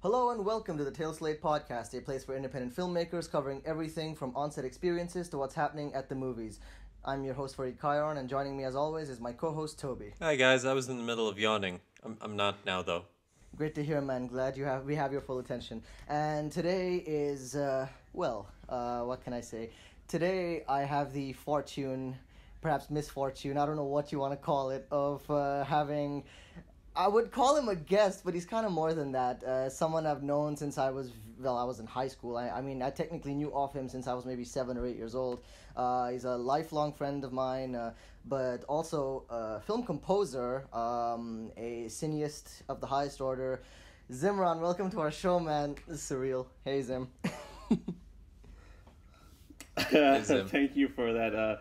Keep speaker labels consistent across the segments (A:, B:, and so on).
A: Hello and welcome to the Tail Slate Podcast, a place for independent filmmakers covering everything from on-set experiences to what's happening at the movies. I'm your host Fareed and joining me as always is my co-host Toby.
B: Hi guys, I was in the middle of yawning. I'm not now though.
A: Great to hear, man. Glad we have your full attention. And today is what can I say? Today I have the fortune, perhaps misfortune, I don't know what you want to call it, of having, I would call him a guest, but he's kind of more than that. Someone I've known since I was in high school. I mean, I technically knew of him since I was maybe 7 or 8 years old. He's a lifelong friend of mine, but also a film composer, a cineast of the highest order. Zimran, welcome to our show, man. This is surreal. Hey, Zim.
B: Hey, Zim.
C: Thank you for that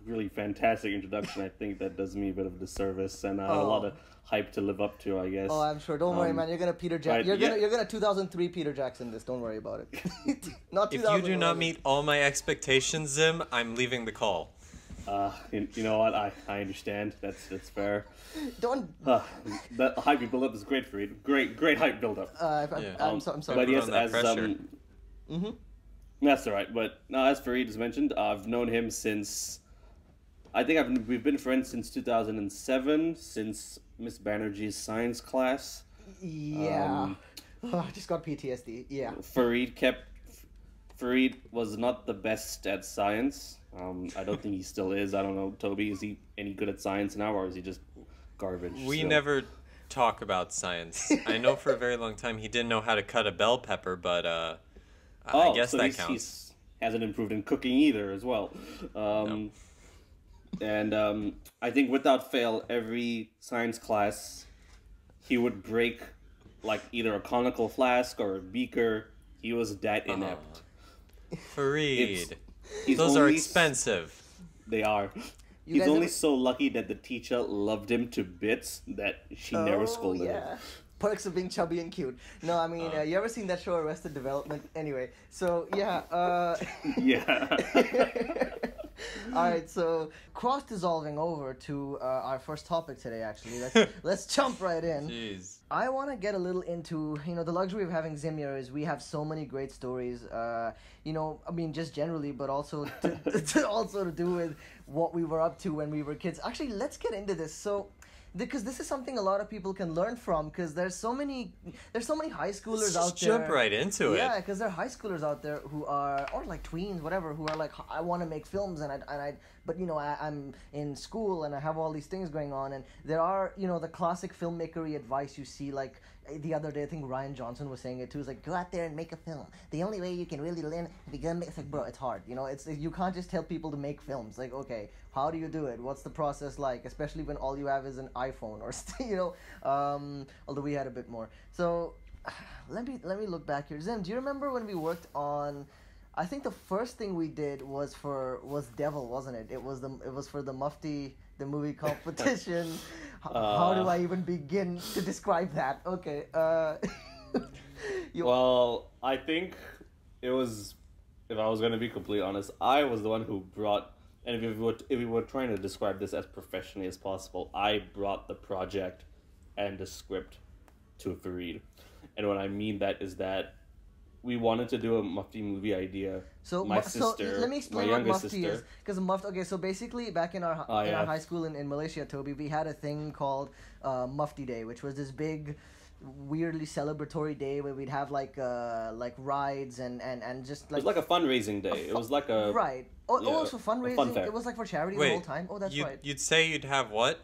C: really fantastic introduction. I think that does me a bit of a disservice, and I have a lot of hype to live up to, I guess.
A: Oh, I'm sure. Don't worry, man. You're gonna Peter Jackson.
C: Right,
A: You're gonna 2003 Peter Jackson this. Don't worry about it. Not
B: If you do not meet all my expectations, Zim, I'm leaving the call.
C: You know what? I understand. That's fair.
A: Don't.
C: That hype you build up is great for you. Great hype build up.
A: I'm sorry.
C: But yes,
B: Put on that
C: as
B: pressure.
C: That's all right. But now, as Fareed has mentioned, I've known him since. I think we've been friends since 2007, since Miss Banerjee's science class.
A: Yeah. I just got PTSD. Yeah.
C: Fareed was not the best at science. I don't think he still is. I don't know, Toby, is he any good at science now, or is he just garbage?
B: We
C: still?
B: never talk about science. I know for a very long time he didn't know how to cut a bell pepper, but I guess
C: so
B: that
C: he
B: counts.
C: Hasn't improved in cooking either, as well.
B: No.
C: And I think without fail, every science class, he would break like either a conical flask or a beaker. He was that inept.
B: Fareed.
C: He's
B: Those are
C: only-
B: expensive.
C: They are.
A: You
C: He's
A: guys
C: only
A: ever-
C: so lucky that the teacher loved him to bits that she never scolded him.
A: Yeah. Perks of being chubby and cute. No, I mean, you ever seen that show Arrested Development? Anyway, so yeah.
C: Yeah.
A: All right, so cross dissolving over to our first topic today. Actually, let's jump right in.
B: Jeez.
A: I want to get a little into, the luxury of having Zim here is we have so many great stories, I mean, just generally, but also to do with what we were up to when we were kids. Actually, let's get into this. So, because this is something a lot of people can learn from, because there's so many high schoolers
B: Let's
A: out
B: just
A: there.
B: jump right into it.
A: Yeah, because there are high schoolers out there who are, or like tweens, whatever, who are like, I want to make films, but I'm in school and I have all these things going on, and there are, the classic filmmakery advice you see, like the other day, I think Ryan Johnson was saying it too. It's like, go out there and make a film. The only way you can really learn to be good, it's like, bro, it's hard. You can't just tell people to make films. Like, okay, how do you do it? What's the process like? Especially when all you have is an iPhone or, although we had a bit more. So, let me look back here. Zim, do you remember when we worked on? I think the first thing we did was Devil, wasn't it? It was for the Mufti, the movie competition. How do I even begin to describe that? Okay.
C: Well, I think it was, if I was going to be completely honest, I was the one who brought, and if we were trying to describe this as professionally as possible, I brought the project and the script to Fareed. And what I mean that is that we wanted to do a Mufti movie idea.
A: So
C: my sister,
A: let me explain
C: my
A: what
C: younger
A: Mufti
C: sister,
A: is, because Mufti. Okay, so basically, back in our high school in Malaysia, Toby, we had a thing called Mufti Day, which was this big, weirdly celebratory day where we'd have like rides and just like.
C: it was like a fundraising day. It was like a
A: right. Oh, so fundraising.
C: fun fair.
A: It was like for charity
B: Wait,
A: the whole time. Oh, that's right.
B: You'd say you'd have what?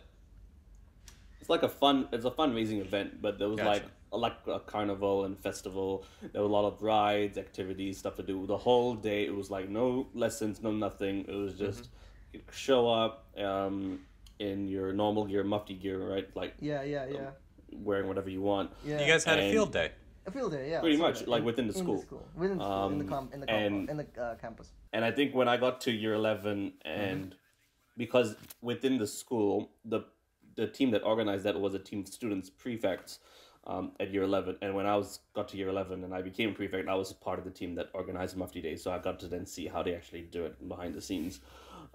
C: It's like it's a fundraising event, but there was
B: Gotcha.
C: like a carnival and festival. There were a lot of rides, activities, stuff to do. The whole day, it was like no lessons, no nothing. It was just you show up in your normal gear, Mufti gear, right? Like
A: Yeah.
C: wearing whatever you want.
A: Yeah.
B: You guys had a
C: And-
B: field day.
A: A field day, yeah.
C: Pretty
A: sort
C: much,
A: of,
C: like within the school.
A: Within the school, in the campus.
C: And I think when I got to year 11, and because within the school, the team that organized that was a team of students, prefects, at year 11. And when I got to year 11 and I became prefect, I was part of the team that organized Mufti Day. So I got to then see how they actually do it behind the scenes.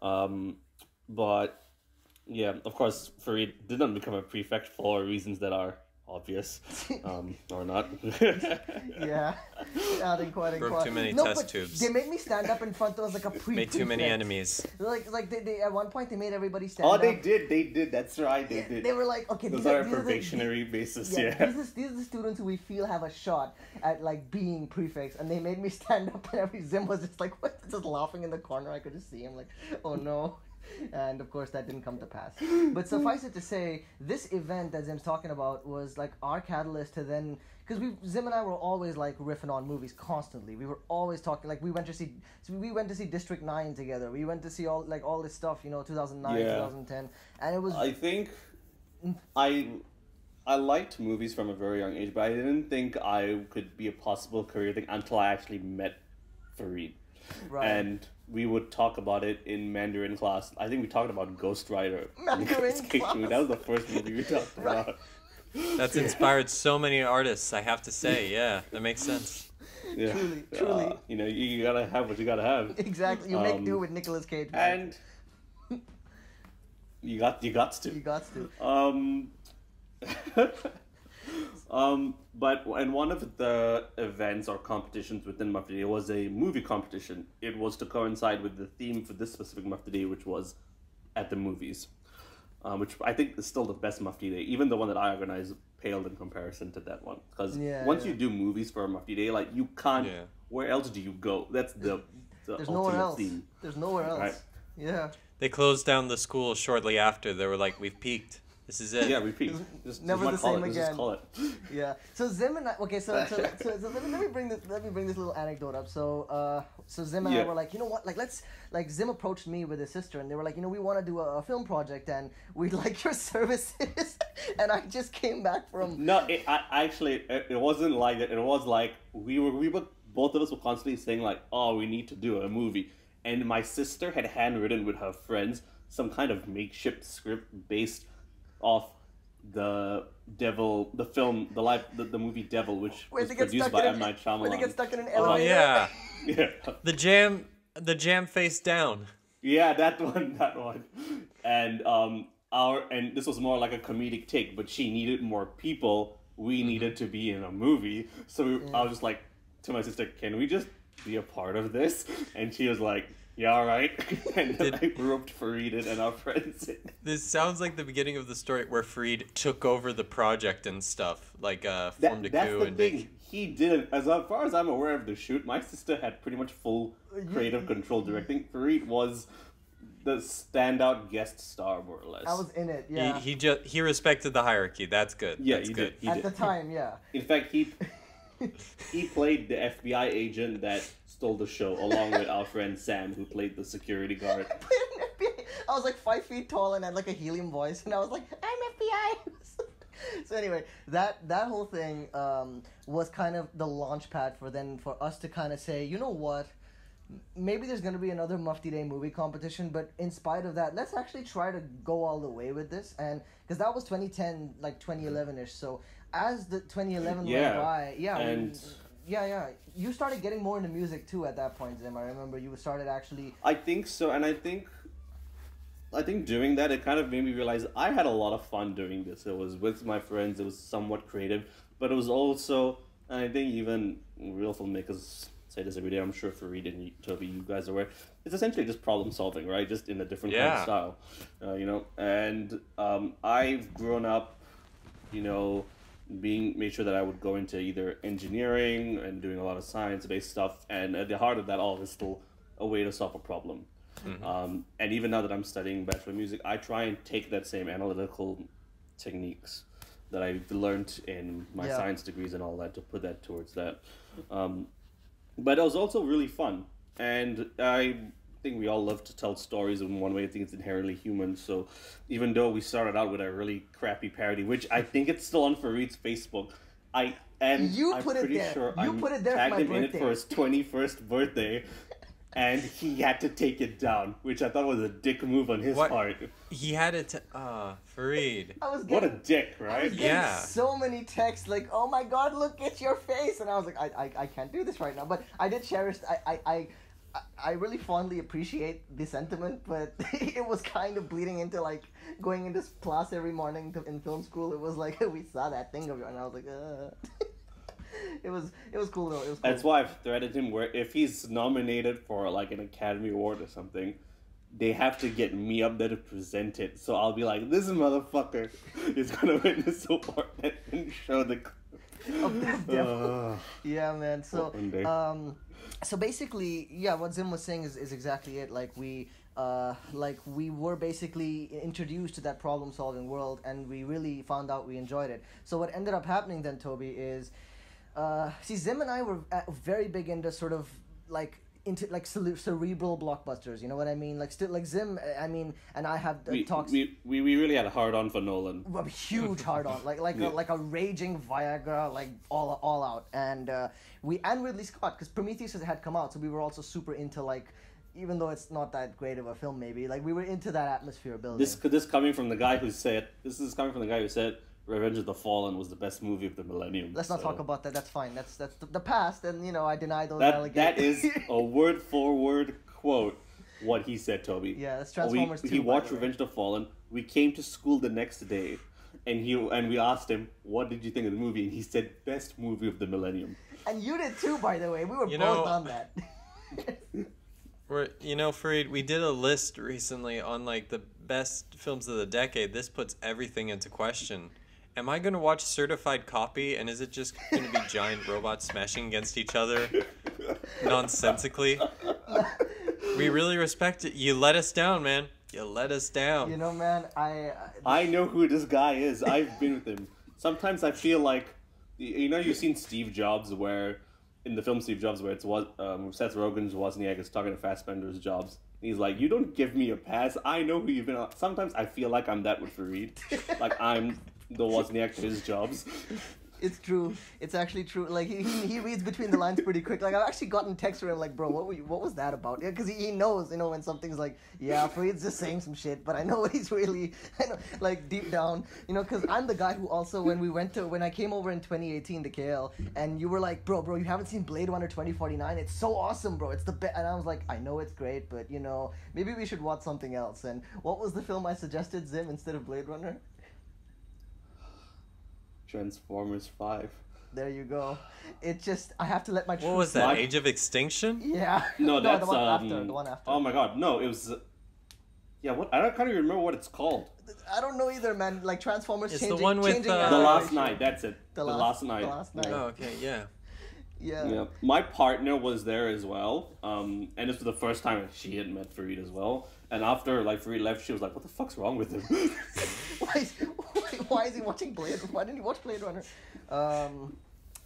C: But yeah, of course, Fareed did not become a prefect for reasons that are obvious, or not.
A: Yeah, adding quite.
B: Broke too many
A: no,
B: test
A: but
B: tubes.
A: They made me stand up in front of like a
B: Made too many enemies.
A: Like they at one point they made everybody stand
C: Oh,
A: up.
C: they did. That's right, they did.
A: They were like, okay,
C: Those are a probationary basis. Yeah.
A: These are the students who we feel have a shot at like being prefects, and they made me stand up, and every Zim was just like, what? Just laughing in the corner. I could just see him like, oh no. And of course that didn't come to pass. But suffice it to say, this event that Zim's talking about was like our catalyst to then, because Zim and I were always like riffing on movies constantly. We were always talking, like we went to see District 9 together. We went to see all this stuff, 2009, 2010, and it was.
C: I think I liked movies from a very young age, but I didn't think I could be a possible career thing until I actually met Fareed.
A: Right.
C: And we would talk about it in Mandarin class. I think we talked about Ghost Rider.
A: Mandarin class.
C: That was the first movie we talked about.
B: That's inspired so many artists, I have to say. Yeah, that makes sense.
C: Yeah.
A: Truly.
C: You gotta have what you gotta have.
A: Exactly. You make do with Nicolas Cage.
C: Man. And you got to.
A: You got to.
C: But in one of the events or competitions within Mufti Day was a movie competition. It was to coincide with the theme for this specific Mufti Day, which was at the movies, which I think is still the best Mufti Day. Even the one that I organized paled in comparison to that one. Because once you do movies for a Mufti Day, like you can't. Yeah. Where else do you go? That's the
A: There's
C: ultimate
A: nowhere else.
C: theme.
A: There's nowhere else. Right? Yeah.
B: They closed down the school shortly after. They were like, "We've peaked. This is it."
C: Yeah, we peaked.
A: Never the same again.
C: Just call it.
A: Yeah. So Zim and I. Okay. So let me bring this little anecdote up. So Zim and I were like, you know what? Like Zim approached me with his sister, and they were like, we want to do a film project, and we'd like your services. And I just came back from.
C: No, it wasn't like that. It was like we were both of us were constantly saying like, oh, we need to do a movie, and my sister had handwritten with her friends some kind of makeshift script based off the movie Devil, which was produced by M. Night Shyamalan.
A: Where they get stuck in an elevator.
B: Oh yeah.
C: Yeah.
B: The jam face down.
C: Yeah, that one. And and this was more like a comedic take, but she needed more people. We needed to be in a movie. So I was just like to my sister, can we just be a part of this? And she was like, yeah, all right. And then I roped Fareed and our friends in.
B: This sounds like the beginning of the story where Fareed took over the project and stuff, like formed a coup and
C: thing. He didn't. As far as I'm aware of the shoot, my sister had pretty much full creative control directing. Fareed was the standout guest star, more or less.
A: I was in it. Yeah.
B: He respected the hierarchy. That's good.
C: Yeah,
B: That's
C: he
B: good.
C: did.
A: At the time, yeah.
C: In fact, he played the FBI agent that stole the show, along with our friend Sam, who played the security guard.
A: I was like 5 feet tall and had like a helium voice, and I was like, I'm FBI. So anyway, that whole thing was kind of the launch pad for us to kind of say, you know what, maybe there's going to be another Mufti Day movie competition, but in spite of that, let's actually try to go all the way with this. And because that was 2010, like 2011ish. So as the 2011 went by, you started getting more into music too at that point, Zim. I remember you started actually.
C: I think so, and I think doing that, it kind of made me realize I had a lot of fun doing this. It was with my friends. It was somewhat creative, but it was also, and I think even real filmmakers say this every day. I'm sure Fareed and Toby, you guys are aware. It's essentially just problem solving, right? Just in a different kind of style, And I've grown up, made sure that I would go into either engineering and doing a lot of science-based stuff, and at the heart of that all is still a way to solve a problem. Mm-hmm. And even now that I'm studying bachelor music, I try and take that same analytical techniques that I've learned in my science degrees and all that to put that towards that. But it was also really fun, and I think we all love to tell stories in one way. I think it's inherently human. So even though we started out with a really crappy parody, which I think it's still on Fareed's Facebook, I'm pretty sure I tagged him in it for his 21st birthday, and he had to take it down, which I thought was a dick move on his part.
B: He had it Fareed.
C: What a dick, right?
A: I was getting so many texts like, oh my god, look at your face. And I was like, I can't do this right now. But I did cherish, I really fondly appreciate the sentiment, but it was kind of bleeding into like going into class every morning in film school. It was like we saw that thing of yours, and I was like, it was cool though. It was cool.
C: That's why I've threatened him where if he's nominated for like an Academy Award or something, they have to get me up there to present it. So I'll be like, this motherfucker is gonna win this award and show the.
A: Yeah, man. So so basically, yeah, what Zim was saying is exactly it. Like we were basically introduced to that problem solving world, and we really found out we enjoyed it. So what ended up happening then, Toby, is see, Zim and I were very big into sort of like into like cerebral blockbusters. You know what I mean? Like still like Zim. I mean, and I have talks.
C: We really had a hard on for Nolan.
A: A huge hard on, like a raging Viagra, like all out, and and Ridley Scott, because Prometheus had come out, so we were also super into like, even though it's not that great of a film, maybe like we were into that atmosphere building.
C: This is coming from the guy who said Revenge of the Fallen was the best movie of the millennium.
A: Let's not talk about that. That's fine. That's the past, and I deny those
C: allegations. That is a word for word quote. What he said, Toby.
A: Yeah, that's Transformers 2.
C: He watched Revenge of the Fallen. We came to school the next day, and we asked him, "What did you think of the movie?" And he said, "Best movie of the millennium."
A: And you did too, by the way. We were both on that.
B: Fareed, we did a list recently on like the best films of the decade. This puts everything into question. Am I going to watch Certified Copy, and is it just going to be giant robots smashing against each other nonsensically? We really respect it. You let us down, man. You let us down.
A: Man,
C: I know who this guy is. I've been with him. Sometimes I feel like, you've seen Steve Jobs, where in the film Steve Jobs, where it's Seth Rogen's Wozniak is talking to Fassbender's Jobs. He's like, you don't give me a pass. I know who you've been on. Sometimes I feel like I'm that with Fareed. Like I'm the Wozniak to his Jobs.
A: It's true. It's actually true. Like he reads between the lines pretty quick. Like I've actually gotten texts from him like, bro, what was that about? Yeah, because he knows, when something's like, yeah, Fareed's just saying some shit, but I know what he's really, like deep down, because I'm the guy who also when I came over in 2018 to KL, and you were like, bro, you haven't seen Blade Runner 2049? It's so awesome, bro. It's the best. And I was like, I know it's great, but maybe we should watch something else. And what was the film I suggested, Zim, instead of Blade Runner?
C: Transformers 5.
A: There you go. It just, I have to let my...
B: What was that, Age of Extinction?
A: Yeah.
C: No, that's...
A: the one after.
C: Oh my god, no, it was... Yeah, what? I can't even remember what it's called.
A: I don't know either, man. Like Transformers
B: it's
A: changing...
B: the one with...
C: The Last Night, that's it.
A: The Last Night.
B: Oh, okay, yeah.
A: Yeah.
C: My partner was there as well, and this was the first time she had met Fareed as well. And after Fareed left, she was like, "What the fuck's wrong with him?
A: Why is he watching Blade? Why didn't he watch Blade Runner?" Oh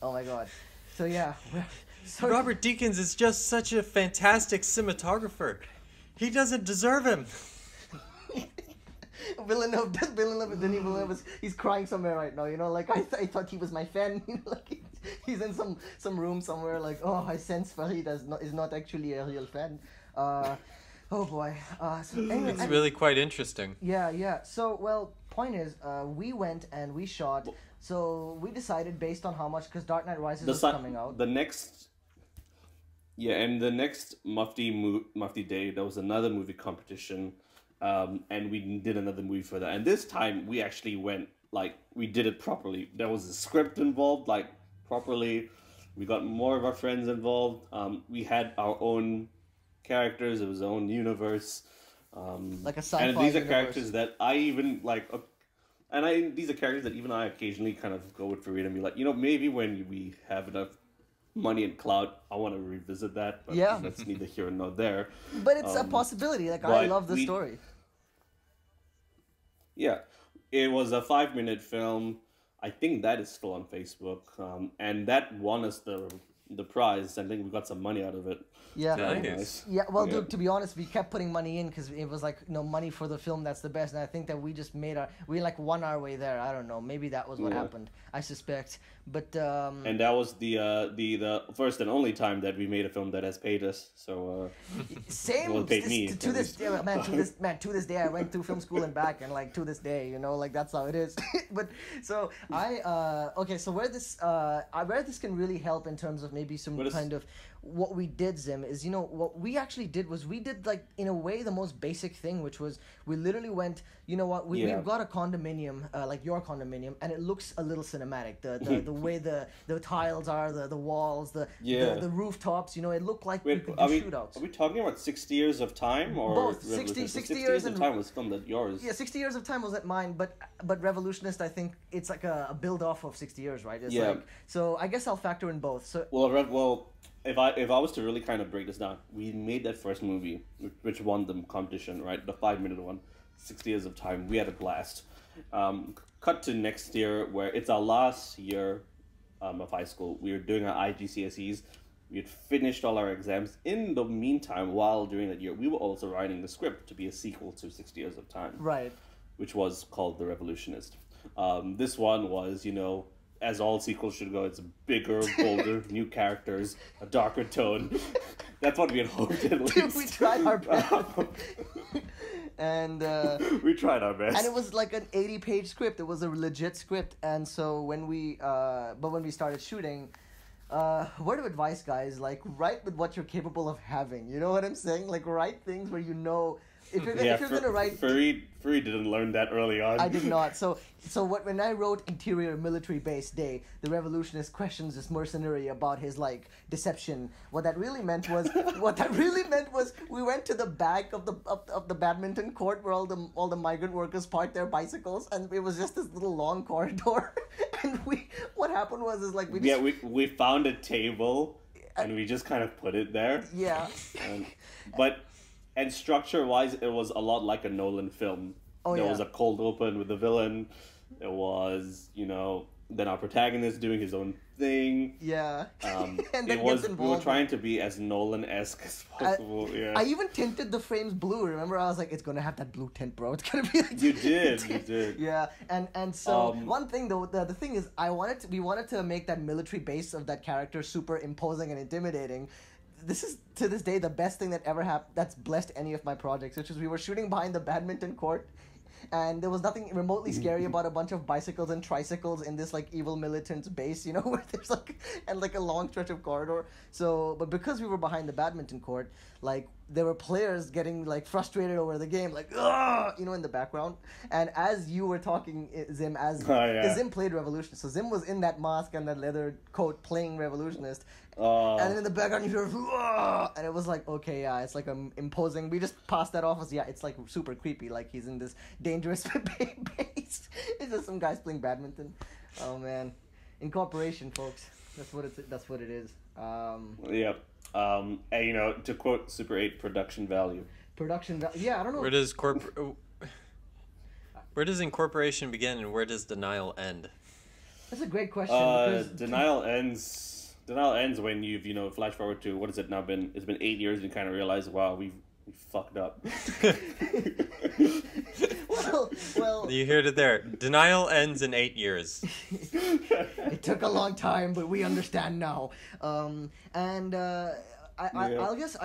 A: my god. So yeah.
B: Robert Deakins is just such a fantastic cinematographer. He doesn't deserve him. Villeneuve, he's crying somewhere right now.
A: I thought he was my fan. He's in some room somewhere. Like, oh, I sense Fareed is not actually a real fan. Oh boy. So anyway,
B: it's really quite interesting.
A: Yeah. So, well, point is, we went and we shot. So we decided based on how much, because Dark Knight Rises is coming out.
C: The next Mufti Day, there was another movie competition, and we did another movie for that. And this time we actually went, we did it properly. There was a script involved, properly. We got more of our friends involved. We had our own characters, it was its own universe,
A: like a sci-fi
C: and these are
A: universe.
C: characters that I even these are characters that even I occasionally kind of go with Fareed and be like, maybe when we have enough money and clout, I want to revisit that, but that's neither here nor there.
A: But it's a possibility. I love the story.
C: Yeah, it was a 5-minute film. I think that is still on Facebook, and that won us the prize. I think we got some money out of it.
A: Yeah.
B: Nice.
A: Yeah. Well, dude, to be honest, we kept putting money in because it was money for the film. That's the best. And I think that we just we won our way there. I don't know. Maybe that was what happened. I suspect. But
C: and that was the first and only time that we made a film that has paid us. So
A: same.
C: Well, paid me
A: to this day, to this day, I went through film school and back, and to this day, that's how it is. But so I so where this can really help in terms of maybe maybe some
C: What is-
A: kind of what we did, Zim, is, what we actually did was we did, like, in a way, the most basic thing, which was we literally went,
C: Yeah.
A: we've got a condominium, like your condominium, and it looks a little cinematic. The way the tiles are, the walls, the rooftops, it looked like we
C: Wait,
A: could
C: are
A: do
C: we
A: shootouts.
C: are we talking about 60 Years of Time or
A: Both.
C: Revolution?
A: 60
C: years
A: years
C: of
A: and-
C: Time was filmed at yours.
A: Yeah, 60 Years of Time was at mine, but Revolutionist, I think it's like a build off of 60 years, right? It's
C: Yeah.
A: like, so I guess I'll factor in both. So
C: Well, if I was to really kind of break this down, we made that first movie, which won the competition, right? The 5-minute one, 60 Years of Time. We had a blast. Cut to next year, where it's our last year of high school. We were doing our IGCSEs. We had finished all our exams. In the meantime, while during that year, we were also writing the script to be a sequel to 60 Years of Time.
A: right.
C: Which was called The Revolutionist. This one was, as all sequels should go, it's bigger, bolder, new characters, a darker tone. That's what we had hoped at least.
A: Dude, we tried our best. And
C: We tried our best.
A: and it was like an 80-page script. It was a legit script. And so when we started shooting, word of advice, guys, like, write with what you're capable of having. You know what I'm saying? Like, write things where if you're gonna write.
C: Fareed didn't learn that early on.
A: I did not. So when I wrote interior military base day, the revolutionist questions this mercenary about his, like, deception. What that really meant was we went to the back of the badminton court where all the migrant workers parked their bicycles, and it was just this little long corridor. And what happened was is like we just,
C: we found a table and we just kind of put it there.
A: yeah.
C: And structure-wise, it was a lot like a Nolan film.
A: Oh,
C: there
A: yeah.
C: was a cold open with the villain. There was, then our protagonist doing his own thing.
A: Yeah. And then
C: We were
A: involved.
C: trying to be as Nolan-esque as possible.
A: I even tinted the frames blue. Remember, I was like, it's gonna have that blue tint, bro. It's gonna be like.
C: You did.
A: Yeah, and so
C: Um,
A: one thing though, the thing is, we wanted to make that military base of that character super imposing and intimidating. This is to this day the best thing that ever happened. That's blessed any of my projects, which is we were shooting behind the badminton court. And there was nothing remotely scary about a bunch of bicycles and tricycles in this, like, evil militant's base, where there's like a long stretch of corridor. So, but because we were behind the badminton court, like, there were players getting, like, frustrated over the game, like, ugh, in the background. And as you were talking, Zim, because Zim played Revolutionist, so Zim was in that mask and that leather coat playing Revolutionist. And then in the background you hear, "Ugh!" And it was like, okay, yeah, it's like imposing. We just passed that off as, yeah, it's like super creepy, like he's in this dangerous base. It's just some guys playing badminton. Oh man, incorporation, folks. That's what it is.
C: Yep. And, to quote Super 8, production value.
A: Yeah, I don't know.
B: Where does incorporation begin and where does denial end?
A: That's a great question. Because
C: Denial ends when you've, flash forward to, what has it now been? It's been 8 years and you kind of realize, wow, we fucked up.
A: well,
B: You heard it there. Denial ends in 8 years.
A: it took a long time, but we understand now. I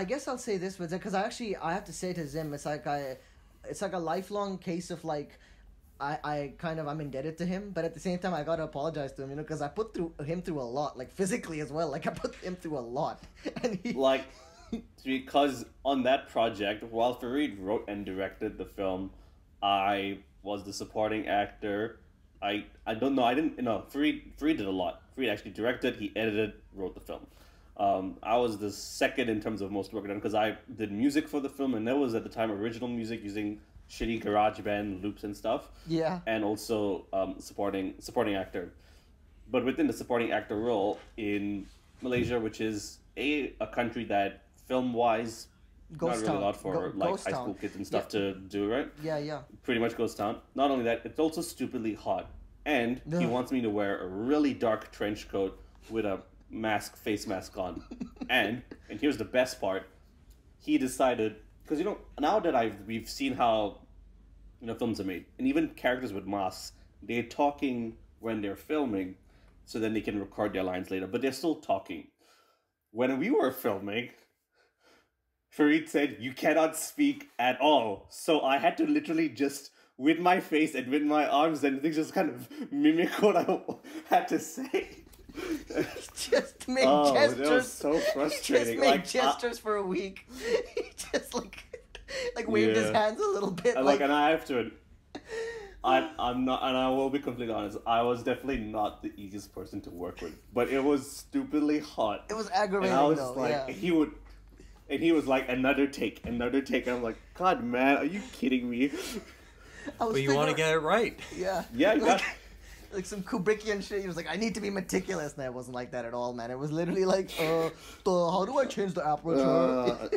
A: guess I'll say this with it, because I have to say to Zim, it's like a lifelong case of, like, I'm indebted to him, but at the same time I gotta apologize to him, because I put him through a lot, like, physically as well. Like, I put him through a lot, and he
C: because on that project, while Fareed wrote and directed the film, I was the supporting actor. I don't know. I didn't. Fareed did a lot. Fareed actually directed. He edited, wrote the film. I was the second in terms of most work done because I did music for the film, and there was at the time original music using shitty GarageBand loops and stuff.
A: Yeah.
C: And also supporting actor. But within the supporting actor role in Malaysia, which is a country that film-wise
A: Ghost
C: not really
A: town.
C: allowed for like
A: Ghost
C: high
A: town.
C: school kids and stuff
A: Yeah.
C: to do, right?
A: Yeah.
C: Pretty much ghost town. Not only that, it's also stupidly hot. And he
A: Ugh.
C: wants me to wear a really dark trench coat with a face mask on. and here's the best part. He decided, because now that we've seen how films are made, and even characters with masks, they're talking when they're filming, so then they can record their lines later, but they're still talking. When we were filming, Fareed said, you cannot speak at all. So I had to literally just, with my face and with my arms and things, just kind of mimic what I had to say.
A: Just make
C: Oh,
A: gestures.
C: that was so frustrating.
A: Just make
C: Like,
A: gestures for a week. He just like waved his
C: Yeah.
A: hands a little bit.
C: and I have to. I'm not, and I will be completely honest. I was definitely not the easiest person to work with, but it was stupidly hot.
A: it was aggravating
C: And I was
A: though.
C: like,
A: Yeah.
C: he was like, another take. And I'm like, God, man, are you kidding me?
A: I was
B: But you want to
A: figuring-
B: get it right.
A: Yeah.
C: Yeah, you got-
A: like some Kubrickian shit. He was like, I need to be meticulous. And it wasn't like that at all, man. It was literally like, how do I change the aperture?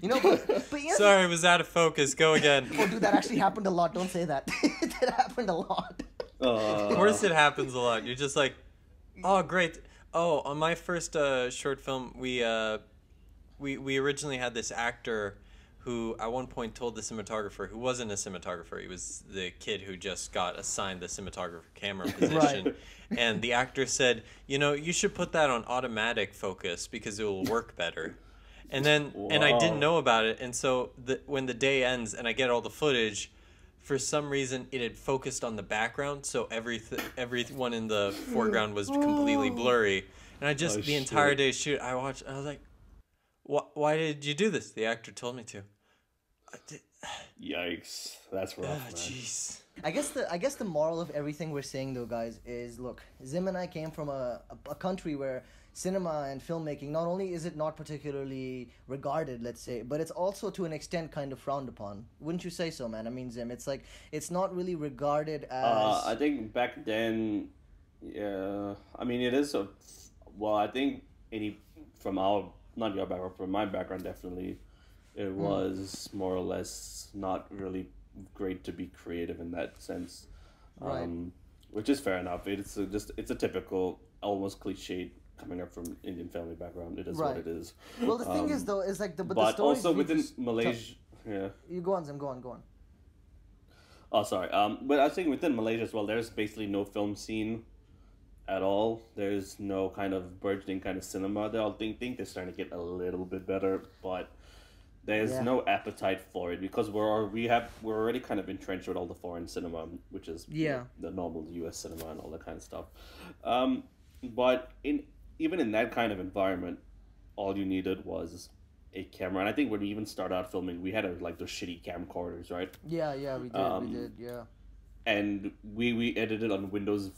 A: You know, but yes.
B: Sorry, it was out of focus. Go again.
A: Oh, dude, that actually happened a lot. Don't say that. That happened a lot.
B: Of course it happens a lot. You're just like, oh, great. Oh, on my first short film, we originally had this actor who at one point told the cinematographer, who wasn't a cinematographer, he was the kid who just got assigned the cinematographer camera position.
A: Right.
B: And the actor said, you should put that on automatic focus because it will work better. And then, and I didn't know about it. And so when the day ends and I get all the footage, for some reason it had focused on the background. So everyone in the foreground was completely blurry. And I just, the entire day shoot, I was like, why did you do this? The actor told me to.
C: Yikes, that's rough, man.
B: Jeez.
A: I guess the moral of everything we're saying though, guys, is look, Zim and I came from a country where cinema and filmmaking, not only is it not particularly regarded, let's say, but it's also to an extent kind of frowned upon. Wouldn't you say so, man? I mean, Zim, it's like it's not really regarded as
C: I think back then, yeah, I mean it is I think from our, not your background, from my background definitely, it was more or less not really great to be creative in that sense,
A: Right.
C: Which is fair enough. It's a typical, almost cliched coming up from Indian family background. It is
A: Right.
C: what it is.
A: Well, the thing is though, is like the
C: But
A: stories
C: also
A: we
C: within
A: just
C: Malaysia, yeah.
A: You go on, Zim. Go on.
C: Oh, sorry. But I think within Malaysia as well, there's basically no film scene at all. There's no kind of burgeoning kind of cinema there. I think they're starting to get a little bit better, but there's no appetite for it because we're already kind of entrenched with all the foreign cinema, which is the normal U.S. cinema and all that kind of stuff. But even in that kind of environment, all you needed was a camera. And I think when we even started out filming, we had those shitty camcorders, right?
A: Yeah, we did, yeah.
C: And we edited on Windows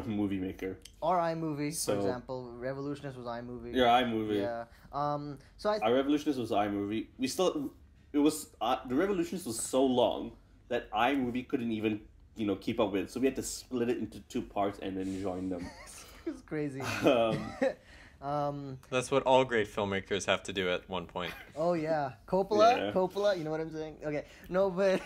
C: Movie Maker.
A: Or iMovie, for example. Revolutionist was iMovie.
C: Yeah, iMovie.
A: Yeah.
C: Our Revolutionist was iMovie. The Revolutionist was so long that iMovie couldn't even keep up with it. So we had to split it into two parts and then join them.
A: It's crazy.
B: That's what all great filmmakers have to do at one point.
A: Oh yeah, Coppola. You know what I'm saying? Okay, no, but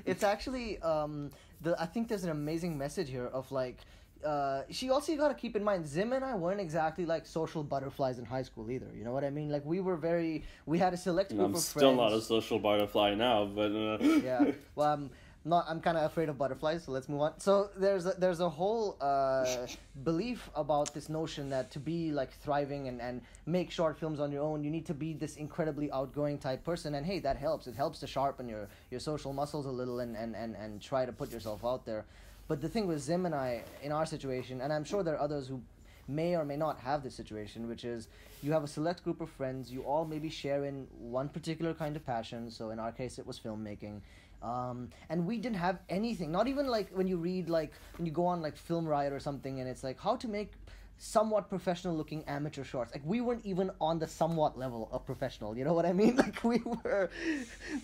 A: it's actually I think there's an amazing message here of like. You got to keep in mind, Zim and I weren't exactly like social butterflies in high school either. You know what I mean? Like we had a select group of friends.
C: I'm still not a social butterfly now, but
A: yeah. Well, I'm kind of afraid of butterflies, so let's move on. So there's a whole belief about this notion that to be like thriving and make short films on your own, you need to be this incredibly outgoing type person. And hey, that helps. It helps to sharpen your social muscles a little and try to put yourself out there. But the thing with Zim and I, in our situation, and I'm sure there are others who may or may not have this situation, which is you have a select group of friends, you all maybe share in one particular kind of passion. So in our case, it was filmmaking. And we didn't have anything, not even like when you go on like Film Riot or something and it's like how to make somewhat professional looking amateur shorts. Like we weren't even on the somewhat level of professional, you know what I mean? Like we were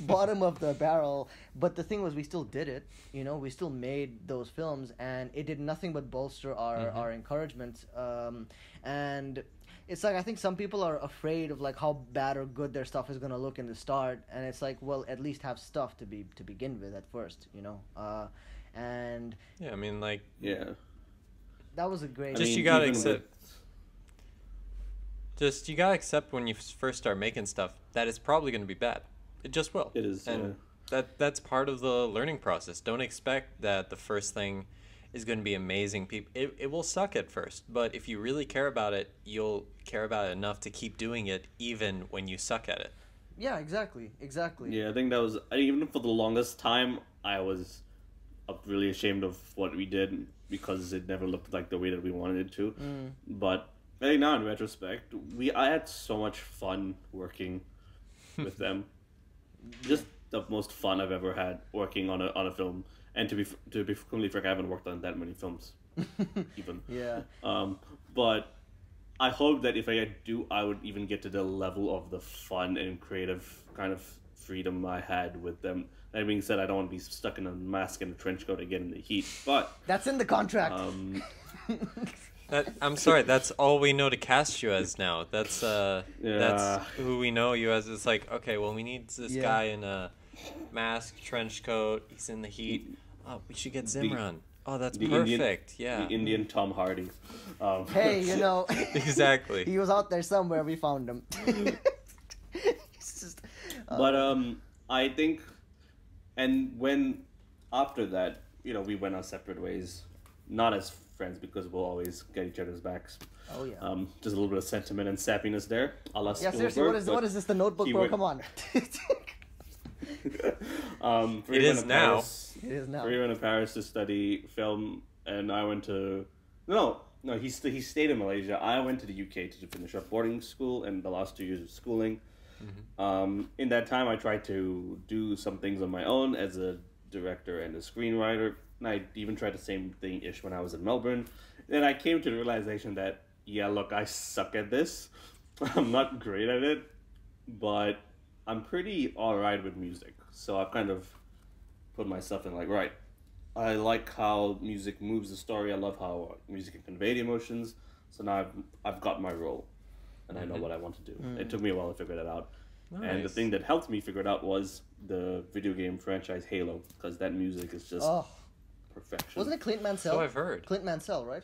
A: bottom of the barrel, but the thing was we still did it, we still made those films and it did nothing but bolster our encouragement. And it's like I think some people are afraid of like how bad or good their stuff is gonna look in the start, and it's like, well, at least have stuff to begin with at first, and
B: yeah, I mean, like,
C: yeah,
A: that was a great.
B: You gotta accept when you first start making stuff that it's probably gonna be bad. It just will.
C: It is,
B: and that's part of the learning process. Don't expect that the first thing is going to be amazing. It will suck at first, but if you really care about it, you'll care about it enough to keep doing it even when you suck at it.
A: Yeah, exactly.
C: Yeah, I think that was, even for the longest time, I was really ashamed of what we did because it never looked like the way that we wanted it to. But I think now in retrospect, I had so much fun working with them. Just the most fun I've ever had working on a film. And to be completely frank, I haven't worked on that many films, even.
A: Yeah.
C: But I hope that if I do, I would even get to the level of the fun and creative kind of freedom I had with them. That being said, I don't want to be stuck in a mask and a trench coat again in the heat. But
A: that's in the contract.
B: I'm sorry, that's all we know to cast you as now. That's who we know you as. It's like, okay, well, we need this guy in a mask, trench coat. He's in the heat. Oh, we should get Zimran. Oh, that's perfect. The
C: Indian Tom Hardy.
A: Hey,
B: exactly.
A: He was out there somewhere. We found him.
C: But I think, and when after that, we went our separate ways, not as friends because we'll always get each other's backs.
A: Oh yeah.
C: Just a little bit of sentiment and sappiness there.
A: Yeah, seriously, what is this? The Notebook, bro? Come on.
B: It is now.
C: We went to Paris to study film, and I went to no. He stayed in Malaysia. I went to the UK to finish up boarding school and the last 2 years of schooling. In that time, I tried to do some things on my own as a director and a screenwriter. And I even tried the same thing-ish when I was in Melbourne. Then I came to the realization that, look, I suck at this. I'm not great at it, but I'm pretty alright with music. So I've kind of put myself in like, right, I like how music moves the story. I love how music can convey the emotions. So now I've got my role, and I know what I want to do. It took me a while to figure that out. Nice. And the thing that helped me figure it out was the video game franchise Halo, because that music is just perfection.
A: Wasn't it Clint Mansell?
B: So I've heard.
A: Clint Mansell, right?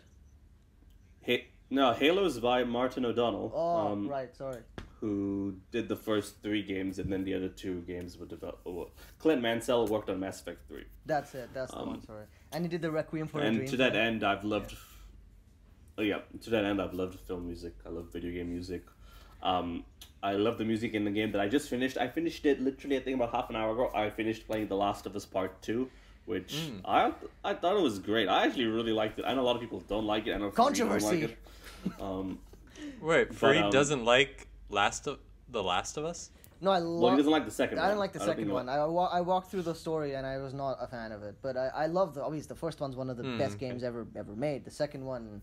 C: No, Halo is by Martin O'Donnell.
A: Oh, right, sorry.
C: Who did the first 3 games, and then the other 2 games were developed. Clint Mansell worked on Mass Effect 3.
A: That's it. That's the one. Sorry. And he did the Requiem for a Dream.
C: And to that end, I've loved. To that end, I've loved film music. I love video game music. I love the music in the game that I just finished. I finished it literally, I think, about half an hour ago. I finished playing The Last of Us Part 2, which I thought it was great. I actually really liked it. I know a lot of people don't like it. I know
A: controversy.
C: Don't like it.
B: Wait, Fareed doesn't like The Last of Us?
A: No,
C: Well, he doesn't like the second one.
A: I didn't like the second one. I walked through the story and I was not a fan of it. But I love obviously the first one's one of the best games ever made. The second one,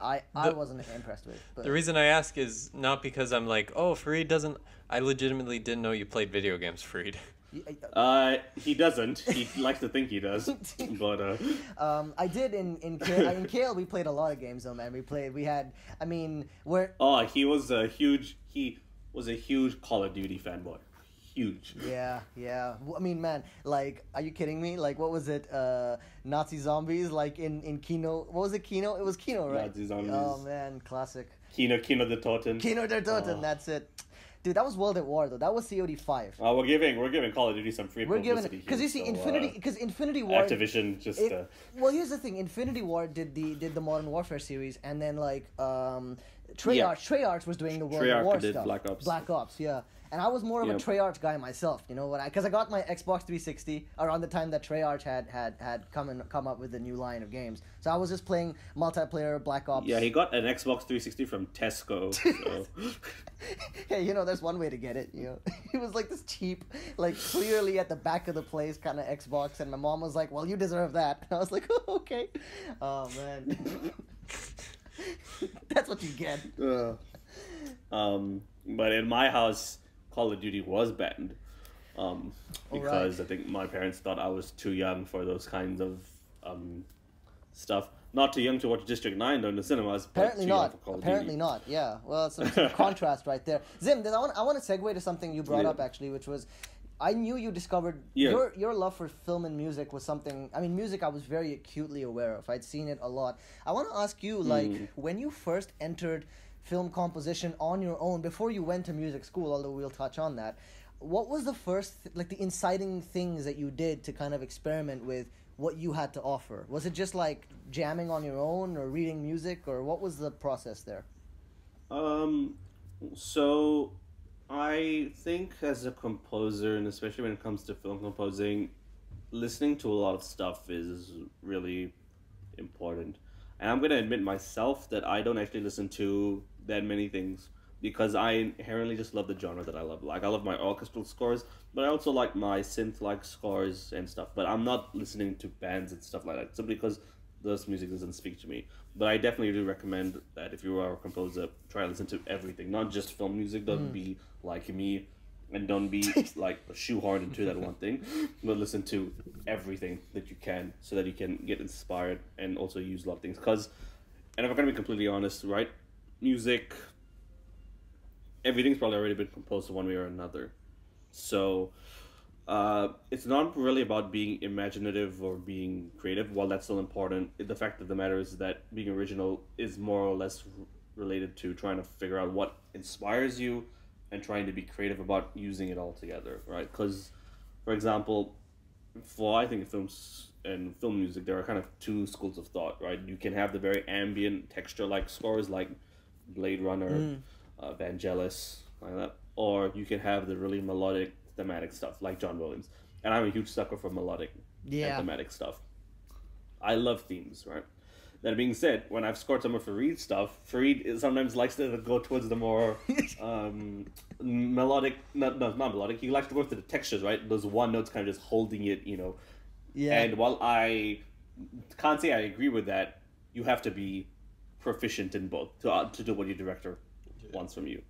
A: I wasn't impressed with. But.
B: The reason I ask is not because I'm like, oh, Fareed doesn't. I legitimately didn't know you played video games, Fareed.
C: He doesn't. He likes to think he does, but
A: I did in Kale. We played a lot of games though, man.
C: He was a huge Call of Duty fanboy. Huge.
A: Yeah. I mean, man, like, are you kidding me? Like, what was it? Nazi zombies, like in Kino. What was it? Kino? It was Kino, right?
C: Nazi zombies.
A: Oh man, classic.
C: Kino der Toten.
A: Kino der Toten. That's it. Dude, that was World at War though. That was COD 5.
C: We're giving Call of Duty some free publicity.
A: Because you see, Infinity War.
C: Activision just.
A: Well, here's the thing. Infinity War did the Modern Warfare series, and then like Treyarch was doing the World at War stuff. Black Ops, yeah. And I was more of a Treyarch guy myself, because I got my Xbox 360 around the time that Treyarch had come up with a new line of games. So I was just playing multiplayer Black Ops.
C: Yeah, he got an Xbox 360 from Tesco. So.
A: Hey, there's one way to get it. It was like this cheap, like clearly at the back of the place kind of Xbox, and my mom was like, "Well, you deserve that." And I was like, "Oh, okay." Oh man, that's what you get.
C: But in my house, Call of Duty was banned because I think my parents thought I was too young for those kinds of stuff. Not too young to watch District 9 though in the cinemas.
A: Apparently not. Apparently not. Yeah. Well, some contrast right there. Zim, I want to segue to something you brought up actually, which was, I knew you discovered your love for film and music was something. I mean, music I was very acutely aware of. I'd seen it a lot. I want to ask you, like, when you first entered film composition on your own before you went to music school, although we'll touch on that, what was the first the inciting things that you did to kind of experiment with what you had to offer? Was it just like jamming on your own or reading music, or what was the process there?
C: So I think as a composer, and especially when it comes to film composing, listening to a lot of stuff is really important. And I'm gonna admit myself that I don't actually listen to that many things because I inherently just love the genre that I love. Like I love my orchestral scores, but I also like my synth-like scores and stuff. But I'm not listening to bands and stuff like that simply because this music doesn't speak to me. But I definitely do recommend that if you are a composer, try to listen to everything, not just film music. Don't be like me, and don't be like shoehorned into that one thing, but listen to everything that you can so that you can get inspired and also use a lot of things. Because, and if I'm gonna be completely honest, right, music, everything's probably already been composed one way or another. So it's not really about being imaginative or being creative. While that's still important, the fact of the matter is that being original is more or less related to trying to figure out what inspires you and trying to be creative about using it all together, right? Because, for example, I think films and film music, there are kind of two schools of thought, right? You can have the very ambient texture-like scores like Blade Runner, Vangelis, like that, or you can have the really melodic thematic stuff like John Williams. And I'm a huge sucker for melodic and thematic stuff. I love themes, right? That being said, when I've scored some of Fareed's stuff, Fareed sometimes likes to go towards the more melodic, not melodic, he likes to go to the textures, right? Those one notes kind of just holding it, you know.
A: Yeah.
C: And while I can't say I agree with that, you have to be proficient in both to do what your director wants from you.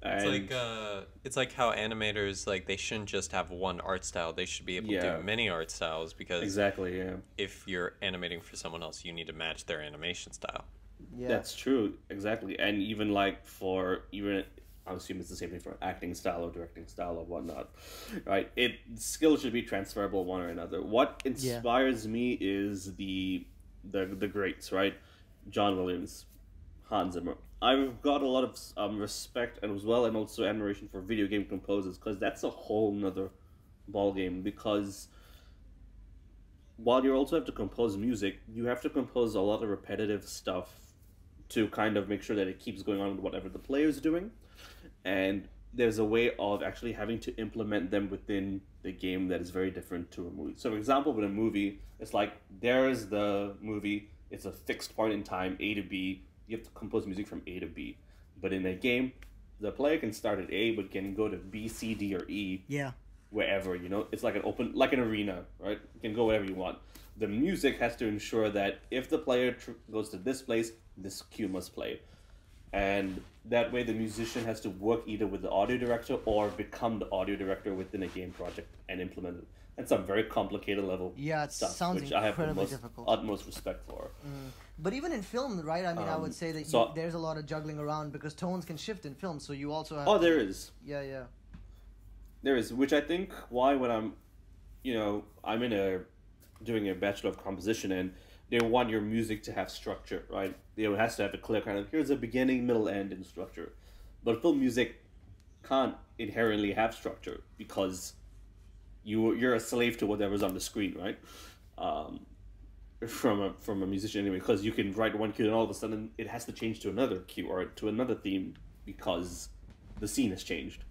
B: It's like how animators, like, they shouldn't just have one art style. They should be able to do many art styles because
C: exactly,
B: if you're animating for someone else, you need to match their animation style.
A: Yeah.
C: That's true, exactly. And even like I assume it's the same thing for acting style or directing style or whatnot, right? Skills should be transferable one or another. What inspires me is the greats, right? John Williams, Hans Zimmer. I've got a lot of respect and also admiration for video game composers because that's a whole nother ball game. Because while you also have to compose music, you have to compose a lot of repetitive stuff to kind of make sure that it keeps going on with whatever the player is doing, and there's a way of actually having to implement them within the game that is very different to a movie. So, for example, with a movie, it's like there's the movie. It's a fixed point in time, A to B. You have to compose music from A to B. But in a game, the player can start at A, but can go to B, C, D, or E.
A: Yeah.
C: Wherever, you know? It's like like an arena, right? You can go wherever you want. The music has to ensure that if the player goes to this place, this cue must play. And that way the musician has to work either with the audio director or become the audio director within a game project and implement it. That's a very complicated level stuff,
A: sounds
C: which I have the
A: difficult.
C: utmost respect for.
A: But even in film, right? I mean, I would say that there's a lot of juggling around because tones can shift in film, so you also have
C: there is.
A: Yeah.
C: There is, which I think why when I'm doing a Bachelor of Composition and they want your music to have structure, right? It has to have a clear kind of, here's a beginning, middle, end, and structure. But film music can't inherently have structure because you're a slave to whatever's on the screen, right? From a musician anyway, because you can write one cue and all of a sudden it has to change to another cue or to another theme because the scene has changed.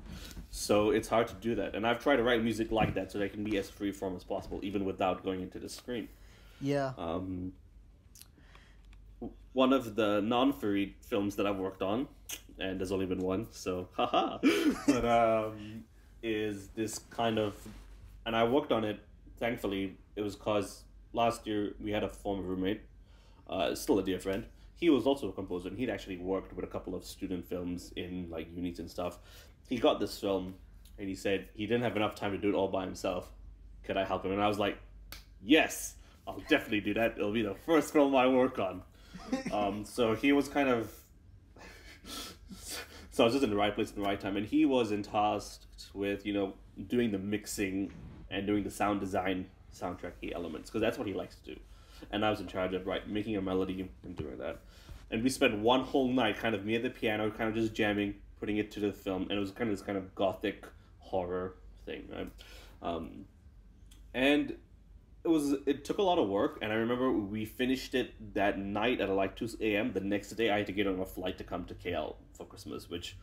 C: So it's hard to do that. And I've tried to write music like that so that it can be as freeform as possible, even without going into the screen.
A: Yeah.
C: One of the non-Fareed films that I've worked on, and there's only been one, so haha, but is this kind of, and I worked on it, thankfully, it was because last year we had a former roommate, still a dear friend. He was also a composer, and he'd actually worked with a couple of student films in like unis and stuff. He got this film, and he said he didn't have enough time to do it all by himself. Could I help him? And I was like, yes, I'll definitely do that. It'll be the first film I work on. So he was kind of, so I was just in the right place at the right time, and he was tasked with, doing the mixing and doing the sound design, soundtracky elements, because that's what he likes to do. And I was in charge of making a melody and doing that. And we spent one whole night, kind of me at the piano, kind of just jamming, putting it to the film, and it was kind of this kind of gothic horror thing, right? And it took a lot of work, and I remember we finished it that night at like 2 a.m. The next day I had to get on a flight to come to KL for Christmas, which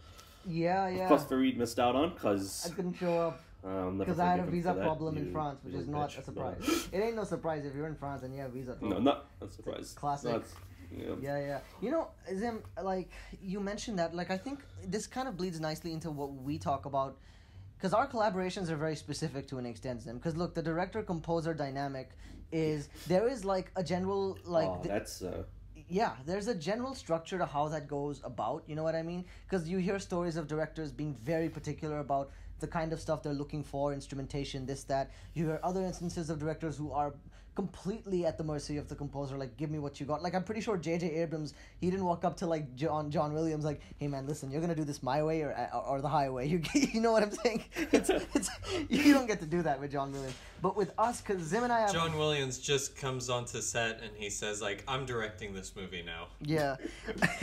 A: yeah
C: of course Fareed missed out on because
A: I couldn't show up. Because I had a visa problem in France, which is not a surprise. It ain't no surprise if you're in France and you have visa problem.
C: No, not a surprise.
A: Classic.
C: Yeah.
A: Yeah. You know, Zim, like, you mentioned that, like, I think this kind of bleeds nicely into what we talk about, because our collaborations are very specific to an extent, Zim. Because, look, the director-composer dynamic is, there is, like, a general, like... Yeah, there's a general structure to how that goes about, you know what I mean? Because you hear stories of directors being very particular about the kind of stuff they're looking for, instrumentation, this, that. You hear other instances of directors who are completely at the mercy of the composer, like, give me what you got. Like, I'm pretty sure J.J. Abrams, he didn't walk up to, like, John Williams, like, hey, man, listen, you're gonna do this my way or the highway. You know what I'm saying? It's you don't get to do that with John Williams. But with us, because Zim and I have...
B: John Williams just comes onto set and he says, like, I'm directing this movie now.
A: Yeah.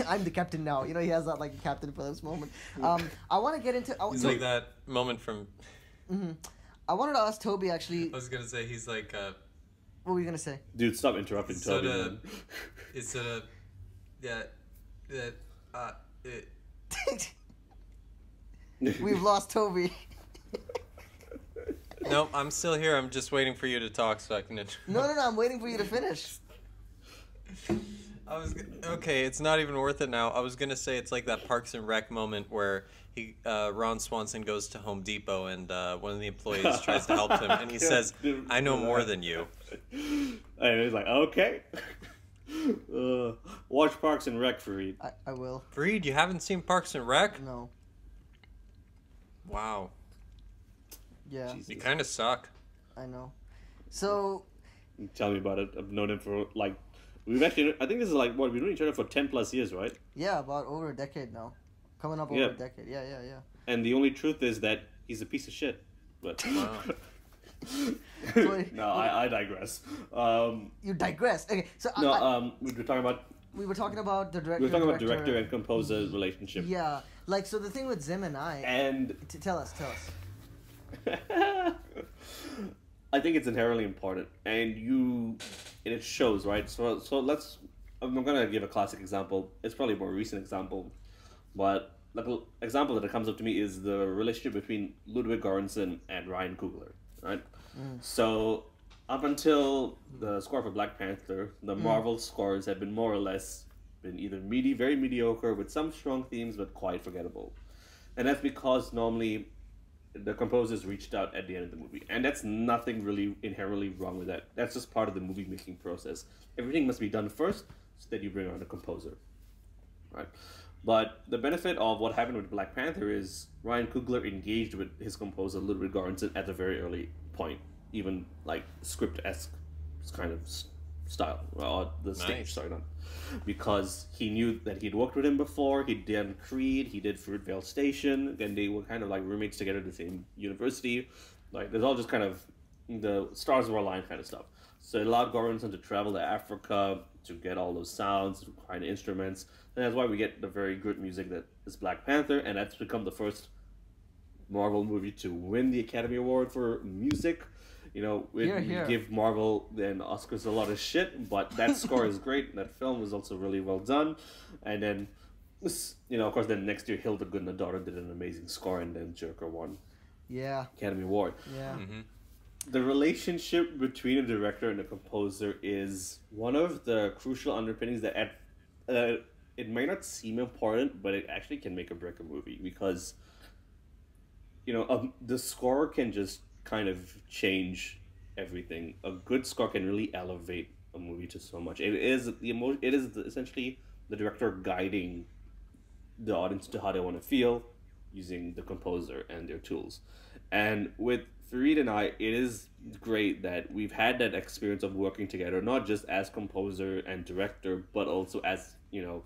A: I'm the captain now. You know, he has that, like, Captain Phillips moment. I want to get into...
B: He's like that moment from...
A: Mm-hmm. I wanted to ask Toby, actually...
B: I was gonna say, he's like...
A: What were you gonna say?
C: Dude, stop interrupting Toby, man.
B: It's
A: We've lost Toby.
B: Nope, I'm still here. I'm just waiting for you to talk so I can...
A: No, I'm waiting for you to finish.
B: Okay, it's not even worth it now. I was gonna say it's like that Parks and Rec moment where Ron Swanson goes to Home Depot and one of the employees tries to help him and he says, I know more than you.
C: And he's like, okay. Watch Parks and Rec, Fareed.
A: I will.
B: Fareed, you haven't seen Parks and Rec?
A: No.
B: Wow.
A: Yeah.
B: You kind of suck.
A: I know. So...
C: Tell me about it. I've known him for, like... We've actually... I think this is like, what, we've known each other for 10 plus years, right?
A: Yeah, about over a decade now. Coming up over a decade. Yeah.
C: And the only truth is that he's a piece of shit. But...
B: Wow.
C: No, I digress.
A: You digress. Okay, so...
C: we were talking about...
A: We were talking about the director...
C: We were talking about director and composer relationship.
A: Yeah. Like, so the thing with Zim and I...
C: And...
A: Tell us.
C: I think it's inherently important, and it shows, right? So let's. I'm gonna give a classic example. It's probably a more recent example, but like an example that comes up to me is the relationship between Ludwig Göransson and Ryan Coogler, right? So up until the score for Black Panther, the Marvel scores have been more or less either very mediocre with some strong themes, but quite forgettable, and that's because normally the composers reached out at the end of the movie, and that's nothing really inherently wrong with that. That's just part of the movie making process. Everything must be done first, so that you bring on a composer, right? But the benefit of what happened with Black Panther is Ryan Coogler engaged with his composer Ludwig Göransson at a very early point, even like script-esque kind of style, or the stage, sorry, not. Because he knew that he'd worked with him before. He'd done Creed, he did Fruitvale Station, and they were kind of like roommates together at the same university. Like, there's all just kind of the stars were aligned kind of stuff. So it allowed Göransson to travel to Africa to get all those sounds, find instruments, and that's why we get the very good music that is Black Panther, and that's become the first Marvel movie to win the Academy Award for music. You know, we give Marvel and Oscars a lot of shit, but that score is great. That film was also really well done. And then, you know, of course, then next year, Hilda Gudnadottir did an amazing score, and then Joker won Academy Award.
A: Yeah.
B: Mm-hmm.
C: The relationship between a director and a composer is one of the crucial underpinnings that it may not seem important, but it actually can make or break a movie, because, you know, the score can just kind of change everything. A good score can really elevate a movie to so much. It is essentially the director guiding the audience to how they want to feel using the composer and their tools. And with Fareed and I, it is great that we've had that experience of working together, not just as composer and director, but also as, you know,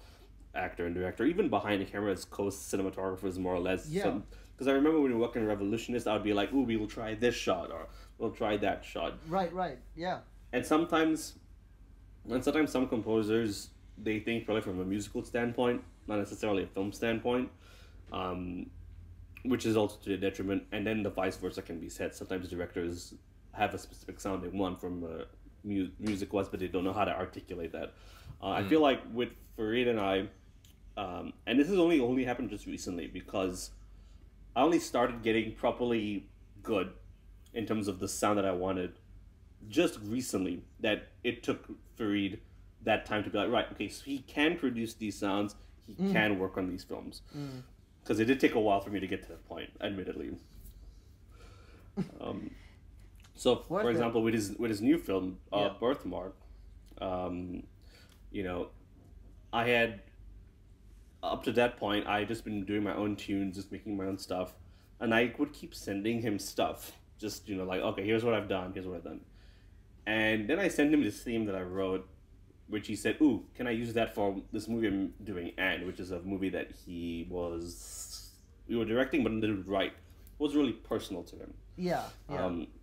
C: actor and director, even behind the camera as co-cinematographers, more or less.
A: Yeah.
C: Because I remember when we were working in Revolutionist, I would be like, ooh, we will try this shot, or we'll try that shot.
A: Right, yeah.
C: And sometimes some composers, they think probably from a musical standpoint, not necessarily a film standpoint, which is also to their detriment. And then the vice versa can be said. Sometimes directors have a specific sound they want from music-wise, but they don't know how to articulate that. I feel like with Fareed and I, and this has only happened just recently, because I only started getting properly good in terms of the sound that I wanted just recently that it took Fareed that time to be like, right, okay, so he can produce these sounds, he can work on these films. Because it did take a while for me to get to that point, admittedly. So, for example, with his new film, Birthmark, you know, I had, up to that point, I had just been doing my own tunes, just making my own stuff. And I would keep sending him stuff. Just, you know, like, okay, here's what I've done, here's what I've done. And then I sent him this theme that I wrote, which he said, ooh, can I use that for this movie I'm doing, Anne, which is a movie that we were directing but didn't write. It was really personal to him.
A: Yeah.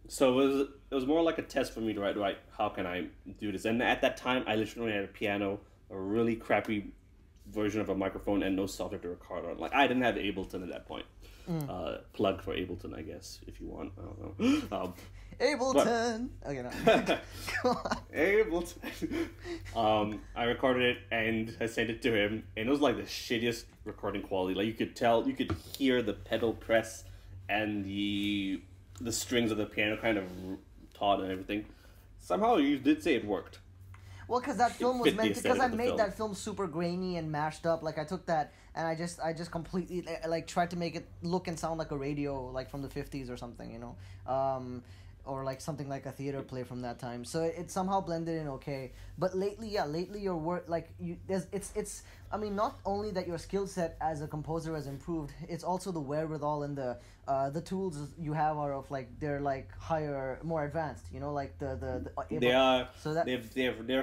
C: So it was more like a test for me to write, right, how can I do this? And at that time, I literally had a piano, a really crappy version of a microphone, and no software to record on. Like, I didn't have Ableton at that point. Plug for Ableton, I guess, if you want. I don't know.
A: Ableton. Okay, no. Go on.
C: Ableton. I recorded it and I sent it to him, and it was like the shittiest recording quality. Like, you could hear the pedal press and the strings of the piano kind of taut and everything. Somehow you did say it worked.
A: Well, because that film was meant because I made that film super grainy and mashed up. Like, I took that and I just completely like tried to make it look and sound like a radio, like from the 50s or something, you know, or like something like a theater play from that time. So it somehow blended in okay. But lately your work, like, it's I mean, not only that your skill set as a composer has improved, it's also the wherewithal and the tools you have are of, like, they're like higher, more advanced, you know, like
C: they're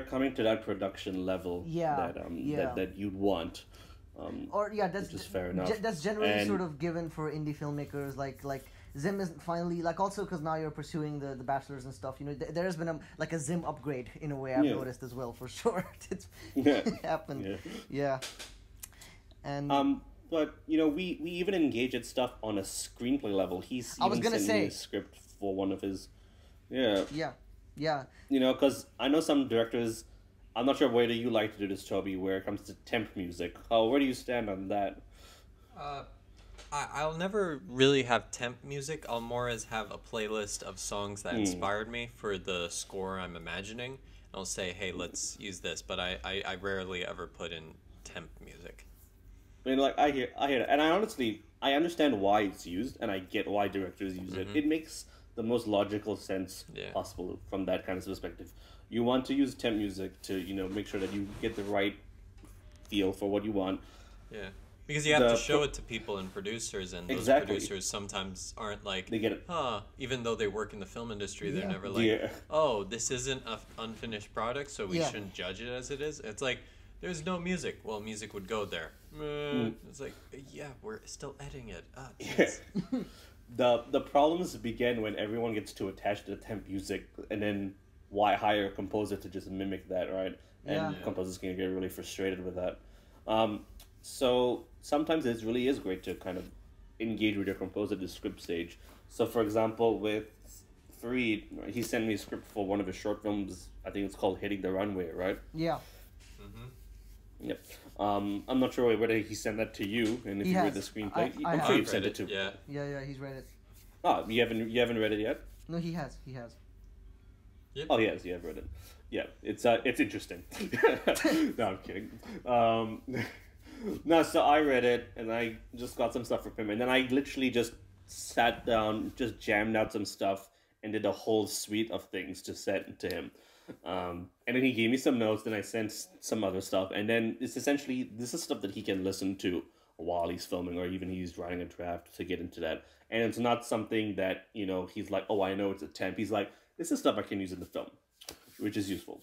C: coming to that production level that you'd want.
A: That's
C: which is fair enough.
A: That's generally sort of given for indie filmmakers, like Zim is finally, like, also because now you're pursuing the bachelor's and stuff, you know, there has been a Zim upgrade in a way I've noticed as well, for sure. It's happened. Yeah. And
C: but, you know, we even engage at stuff on a screenplay level. He's even sent me a script for one of his Yeah.
B: You
C: know, because I know some directors, I'm not sure whether you like to do this, Toby, where it comes to temp music. Where do you stand on that?
B: I'll never really have temp music. I'll more as have a playlist of songs that inspired me for the score I'm imagining. And I'll say, hey, let's use this. But I rarely ever put in temp music.
C: I mean, like, I hear that. And I understand why it's used, and I get why directors use it. It makes the most logical sense possible from that kind of perspective. You want to use temp music to, you know, make sure that you get the right feel for what you want.
B: Yeah. Because you have to show it to people and producers, and those producers sometimes aren't like,
C: they get it.
B: Even though they work in the film industry, they're never like, oh, this isn't an unfinished product, so we shouldn't judge it as it is. It's like, there's no music. Well, music would go there. It's like, yeah, we're still editing it.
C: The problems begin when everyone gets too attached to the temp music, and then why hire a composer to just mimic that, right? And composers can get really frustrated with that. So sometimes it really is great to kind of engage with your composer at the script stage. So, for example, with Fareed, he sent me a script for one of his short films. I think it's called Hitting the Runway, right?
A: Yeah.
C: Yep. I'm not sure whether he sent that to you, and if you read the screenplay, I'm sure you've sent it to.
A: Yeah, he's read it.
C: Oh, you haven't read it yet?
A: No, he has.
B: Yep.
C: Oh, yes, you have read it. Yeah, it's interesting. No, I'm kidding. No, so I read it, and I just got some stuff from him, and then I literally just sat down, just jammed out some stuff, and did a whole suite of things to send to him. And then he gave me some notes, then I sent some other stuff, and then it's essentially, this is stuff that he can listen to while he's filming, or even he's writing a draft to get into that. And it's not something that, you know, he's like, oh, I know it's a temp. He's like, this is stuff I can use in the film, which is useful.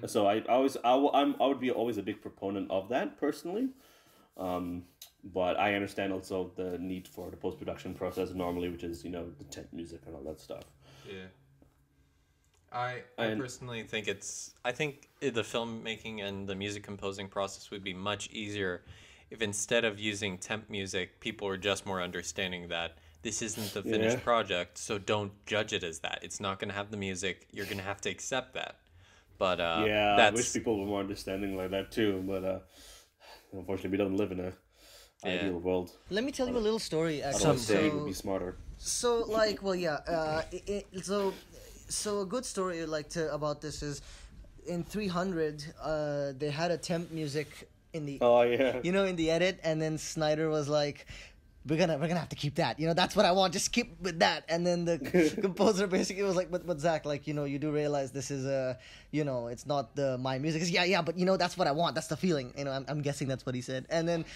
C: So I would be always a big proponent of that personally, but I understand also the need for the post-production process normally, which is, you know, the temp music and all that stuff.
B: Yeah. I personally think I think the filmmaking and the music composing process would be much easier if instead of using temp music, people were just more understanding that this isn't the finished project, so don't judge it as that. It's not going to have the music. You're going to have to accept that. But
C: I wish people were more understanding like that too. But unfortunately, we don't live in a ideal world.
A: Let me tell you a little story.
C: It would be smarter.
A: So like, well, yeah. So a good story like to about this is, in 300, they had a temp music in the
C: Oh yeah.
A: in the edit, and then Snyder was like, we're gonna have to keep that. That's what I want. Just keep with that. And then the composer basically was like, but Zach, like, you do realize this is it's not my music. It's, yeah, but that's what I want. That's the feeling. I'm guessing that's what he said. And then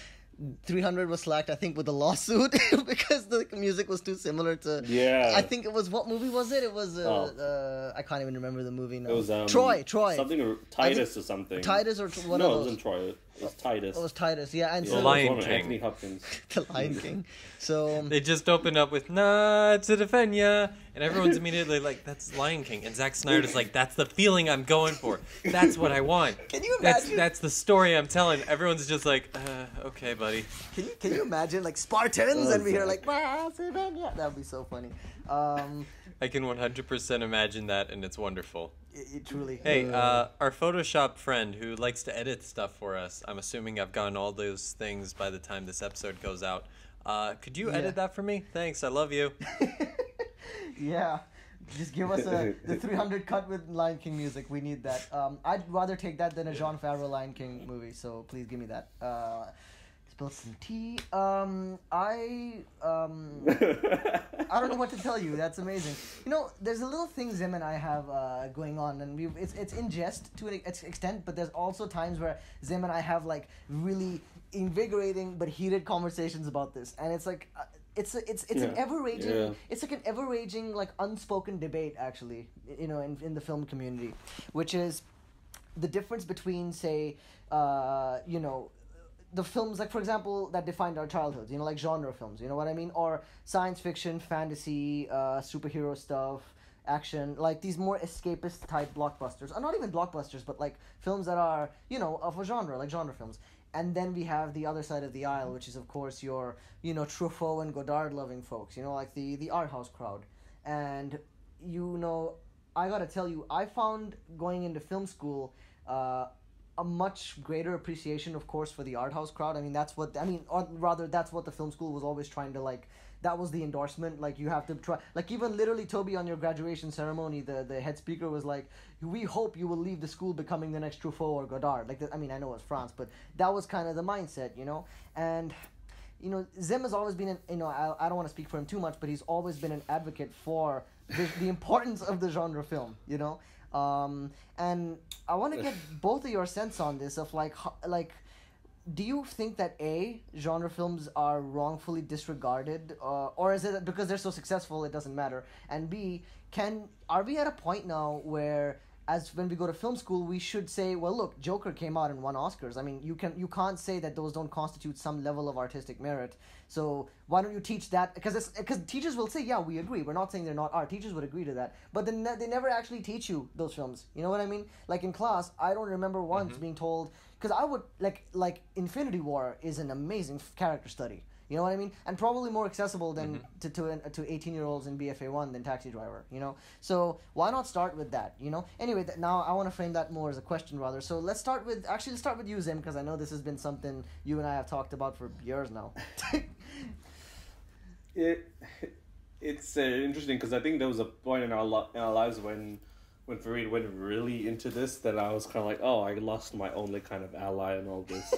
A: 300 was slacked, I think, with a lawsuit because the music was too similar to.
C: Yeah.
A: I think it was, what movie was it? It was I can't even remember the movie now.
C: It was
A: Troy.
C: Something Titus or something.
A: Titus or one
C: no,
A: of those.
C: it wasn't Troy. It was Titus.
A: It was Titus, yeah. And
B: The
A: so
B: Lion King.
C: Anthony Hopkins.
A: The Lion King. So
B: They just opened up with "Not to defend ya," and everyone's immediately like, "That's Lion King," and Zack Snyder's like, "That's the feeling I'm going for. That's what I want.
A: Can you imagine?
B: That's the story I'm telling." Everyone's just like, "Okay, buddy."
A: Can you imagine, like, Spartans, and we hear like,
C: Zach.
A: that would be so funny.
B: I can 100% imagine that, and it's wonderful.
A: It truly.
B: Hey, our Photoshop friend who likes to edit stuff for us, I'm assuming I've gotten all those things by the time this episode goes out. Could you edit that for me? Thanks, I love you.
A: Yeah. Just give us the 300 cut with Lion King music. We need that. I'd rather take that than a Jon Favreau Lion King movie, so please give me that. Spill some tea. I don't know what to tell you. That's amazing. There's a little thing Zim and I have going on, and it's in jest to an extent, but there's also times where Zim and I have like really invigorating but heated conversations about this, and it's like it's an ever-raging it's like an ever-raging, like, unspoken debate, actually, in the film community, which is the difference between, say, the films, like, for example, that defined our childhoods, like genre films, you know what I mean? Or science fiction, fantasy, superhero stuff, action, like these more escapist type blockbusters. Or not even blockbusters, but like films that are, of a genre, like genre films. And then we have the other side of the aisle, which is, of course, your, Truffaut and Godard loving folks, like the art house crowd. And, I gotta tell you, I found going into film school, a much greater appreciation, of course, for the art house crowd. Or rather, that's what the film school was always trying to, like, that was the endorsement. Like, you have to try, like, even literally, Toby, on your graduation ceremony, the head speaker was like, we hope you will leave the school becoming the next Truffaut or Godard. Like, I know it was France, but that was kind of the mindset, and, Zim has always been, I don't want to speak for him too much, but he's always been an advocate for the importance of the genre film, and I want to get both of your sense on this, of like, do you think that A, genre films are wrongfully disregarded, or is it because they're so successful it doesn't matter? And B, are we at a point now where, as when we go to film school, we should say, well, look, Joker came out and won Oscars. I mean, you can't say that those don't constitute some level of artistic merit. So why don't you teach that? Because teachers will say, yeah, we agree. We're not saying they're not art. Teachers would agree to that. But then they never actually teach you those films. You know what I mean? Like in class, I don't remember once being told, because I would like Infinity War is an amazing character study. You know what I mean? And probably more accessible than to 18-year-olds in BFA1 than Taxi Driver, So why not start with that, Anyway, now I want to frame that more as a question rather. So let's start with you, Zim, because I know this has been something you and I have talked about for years now.
C: It's interesting because I think there was a point in our lives when Fareed went really into this that I was kind of like, oh, I lost my only kind of ally in all this,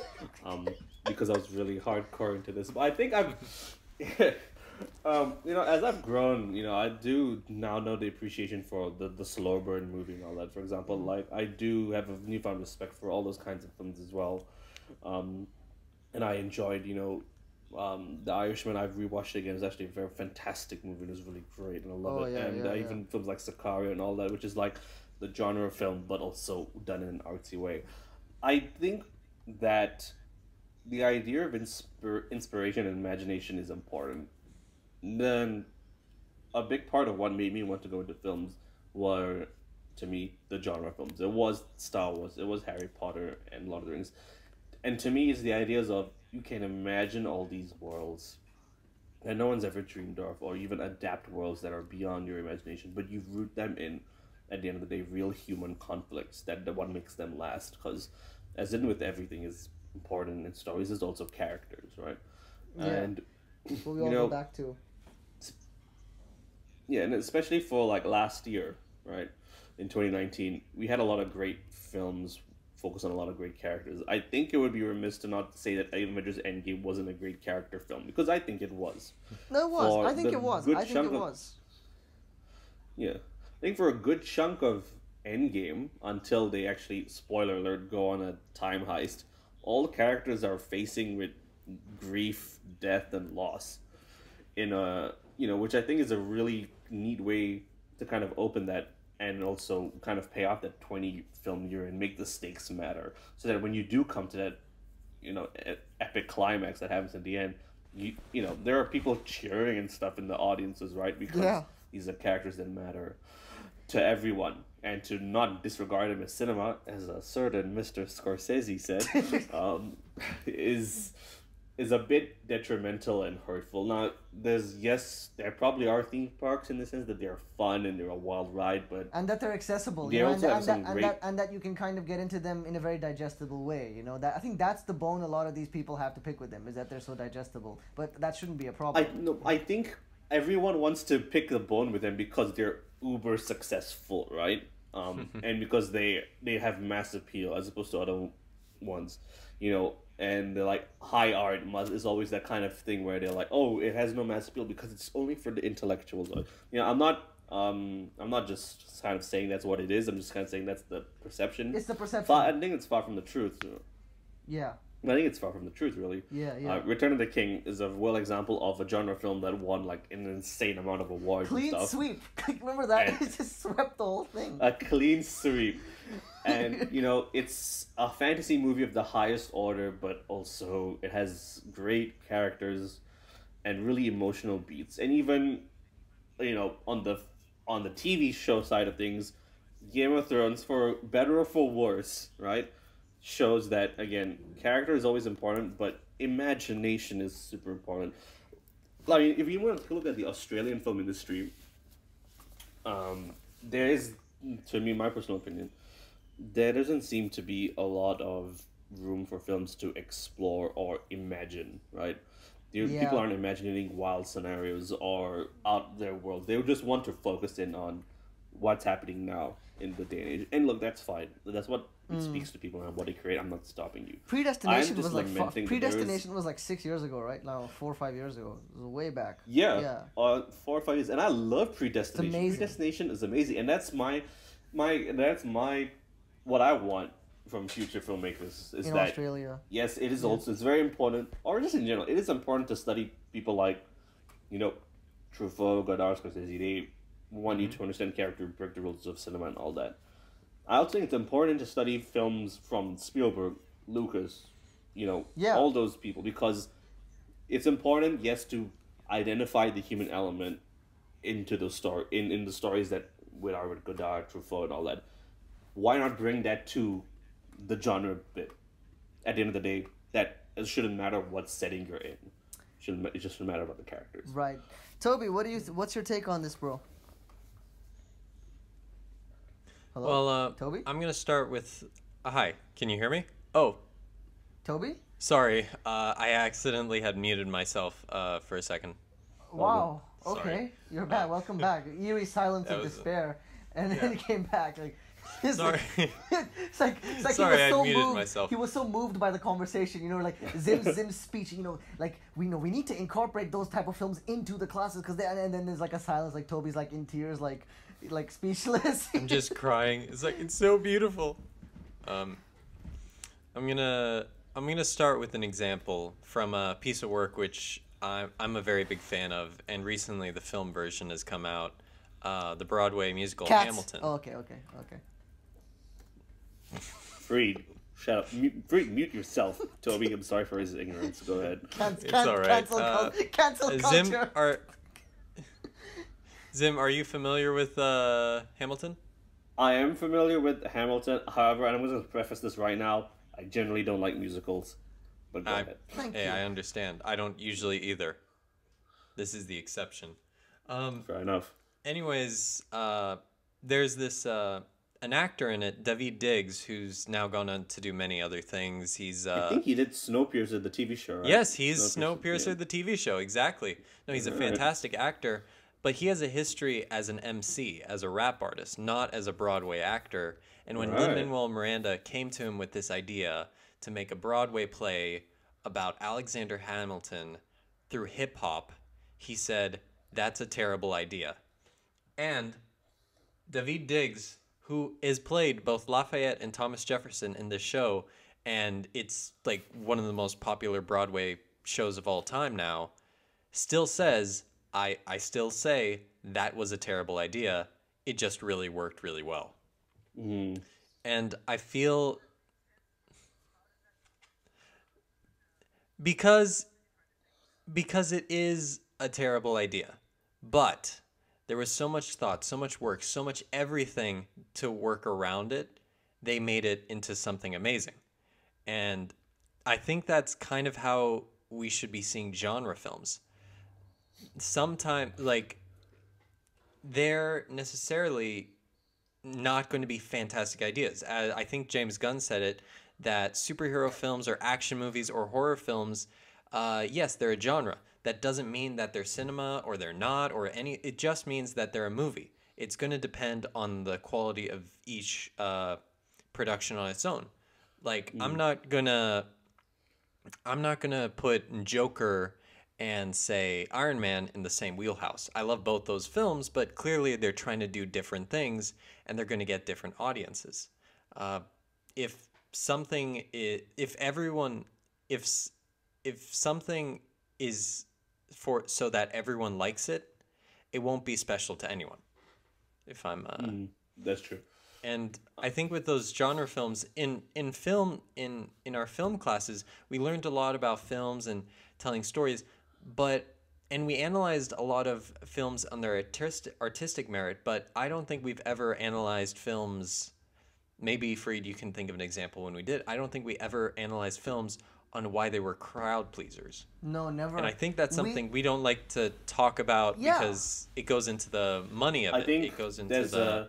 C: because I was really hardcore into this. But I think I've, as I've grown, I do now know the appreciation for the slow burn movie and all that. For example, like I do have a newfound respect for all those kinds of films as well, and I enjoyed, The Irishman. I've rewatched it again. It's actually a very fantastic movie. It was really great, and I love it. And even films like Sicario and all that, which is like the genre film, but also done in an artsy way. I think that the idea of inspiration and imagination is important. Then a big part of what made me want to go into films were, to me, the genre films. It was Star Wars. It was Harry Potter and Lord of the Rings. And to me, it's the ideas of you can imagine all these worlds that no one's ever dreamed of, or even adapt worlds that are beyond your imagination, but you root them in, at the end of the day, real human conflicts that the one makes them last. Because, as in with everything is important in stories, there's also characters, right?
A: Yeah.
C: And
A: we all go back to.
C: Yeah, and especially for like last year, right? In 2019, we had a lot of great films focused on a lot of great characters. I think it would be remiss to not say that Avengers Endgame wasn't a great character film, because I think it was.
A: No, it was.
C: For
A: I think
C: the
A: it was.
C: good
A: I think
C: chunk
A: it
C: of-
A: was.
C: Yeah. I think for a good chunk of Endgame, until they actually, spoiler alert, go on a time heist, all the characters are facing with grief, death, and loss. In a, which I think is a really neat way to kind of open that, and also kind of pay off that 20 film year and make the stakes matter, so that when you do come to that, epic climax that happens at the end, there are people cheering and stuff in the audiences, right? Because
A: Yeah.
C: these are characters that matter to everyone, and to not disregard them as cinema, as a certain Mr. Scorsese said, is a bit detrimental and hurtful. Now, there probably are theme parks in the sense that they're fun and they're a wild ride, but
A: And that they're accessible,
C: They
A: you know,
C: also have some great-
A: and that you can kind of get into them in a very digestible way, you know. That I think that's the bone a lot of these people have to pick with them, is that they're so digestible. But that shouldn't be a problem.
C: I think everyone wants to pick the bone with them because they're uber successful, right? And because they have mass appeal as opposed to other ones, and they're like, high art is always that kind of thing where they're like, oh, it has no mass appeal because it's only for the intellectuals. I'm not just kind of saying that's what it is. I'm just kind of saying that's the perception.
A: It's the perception.
C: I think it's far from the truth.
A: Yeah.
C: I think it's far from the truth, really.
A: Yeah.
C: Return of the King is a well example of a genre film that won like an insane amount of awards
A: Clean
C: and stuff.
A: sweep. Remember that?
C: And-
A: It just swept the whole thing.
C: A clean sweep. And, it's a fantasy movie of the highest order, but also it has great characters and really emotional beats. And even, on the TV show side of things, Game of Thrones, for better or for worse, right, shows that, again, character is always important, but imagination is super important. I mean, if you want to look at the Australian film industry, there is, to me, my personal opinion, there doesn't seem to be a lot of room for films to explore or imagine, right?
A: Yeah.
C: People aren't imagining wild scenarios or out their world. They just want to focus in on what's happening now in the day and age. And look, that's fine. That's what it speaks to people and what they create. I'm not stopping you.
A: Predestination
C: I'm just
A: was like
C: lamenting that
A: Predestination was like 6 years ago, right? Now 4 or 5 years ago. It was way back.
C: Yeah. 4 or 5 years. And I love Predestination.
A: It's amazing.
C: Predestination is amazing. And that's my what I want from future filmmakers is
A: In
C: that
A: Australia.
C: yes, it is also, it's very important, or just in general, it is important to study people like, Truffaut, Godard, Scorsese. They want you to understand character, break the rules of cinema and all that. I also think it's important to study films from Spielberg, Lucas, all those people, because it's important, yes, to identify the human element into the story, in the stories that with Godard, Truffaut, and all that. Why not bring that to the genre bit? At the end of the day, that it shouldn't matter what setting you're in. It just shouldn't matter about the characters.
A: Right. Toby, what's your take on this, bro? Hello?
B: Well,
A: Toby?
B: I'm gonna start with. Hi, can you hear me? Oh,
A: Toby?
B: sorry. I accidentally had muted myself for a second.
A: Wow.
B: Sorry.
A: Okay. You're back. Welcome back. Eerie silence
B: That
A: of
B: was-
A: despair. And then he came back. Like, it's
B: Sorry.
A: Like, it's like
B: Sorry,
A: he
B: I
A: was so
B: muted
A: moved.
B: myself.
A: He was so moved by the conversation, like Zim's speech. Like we need to incorporate those type of films into the classes because and then there's like a silence. Like Toby's like in tears, like speechless.
B: I'm just crying. It's so beautiful. I'm gonna start with an example from a piece of work which I'm a very big fan of, and recently the film version has come out. The Broadway musical
A: Cats.
B: Hamilton.
A: Oh, okay.
C: Freed, shut up. Mute yourself, Toby. I'm sorry for his ignorance. Go ahead.
B: It's all right.
A: Cancel culture.
B: Zim, are you familiar with Hamilton?
C: I am familiar with Hamilton. However, and I'm going to preface this right now, I generally don't like musicals. But go ahead.
A: Thank
B: Hey,
A: you.
B: I understand. I don't usually either. This is the exception.
C: Fair enough.
B: Anyways, there's this an actor in it, David Diggs, who's now gone on to do many other things. He's
C: I think he did Snowpiercer, the TV show, right?
B: yes, he's Snowpiercer,
C: yeah.
B: the TV show. Exactly. No, he's a
C: Alright.
B: fantastic actor. but he has a history as an MC, as a rap artist, not as a Broadway actor. And when Lin-Manuel Miranda came to him with this idea to make a Broadway play about Alexander Hamilton through hip hop, he said, "That's a terrible idea." And Daveed Diggs, who is played both Lafayette and Thomas Jefferson in this show, and it's like one of the most popular Broadway shows of all time now, still says, I still say that was a terrible idea. It just really worked really well. And I feel because it is a terrible idea, but there was so much thought, so much work, so much everything to work around it. They made it into something amazing. And I think that's kind of how we should be seeing genre films. Sometimes, like, they're necessarily not going to be fantastic ideas. I think James Gunn said it, that superhero films or action movies or horror films, yes, they're a genre. That doesn't mean that they're cinema or they're not or any. It just means that they're a movie. It's going to depend on the quality of each production on its own. Like, I'm not gonna put Joker and say Iron Man in the same wheelhouse. I love both those films, but clearly they're trying to do different things and they're going to get different audiences. If something is for so that everyone likes it, it won't be special to anyone. If I'm
C: that's true.
B: And I think with those genre films in our film classes, we learned a lot about films and telling stories, and we analyzed a lot of films on their artistic merit, but I don't think we've ever analyzed films. Maybe, Fareed, you can think of an example when we did. I don't think we ever analyzed films on why they were crowd pleasers.
A: No, never.
B: And I think that's something we don't like to talk about because it goes into the money of it. It goes into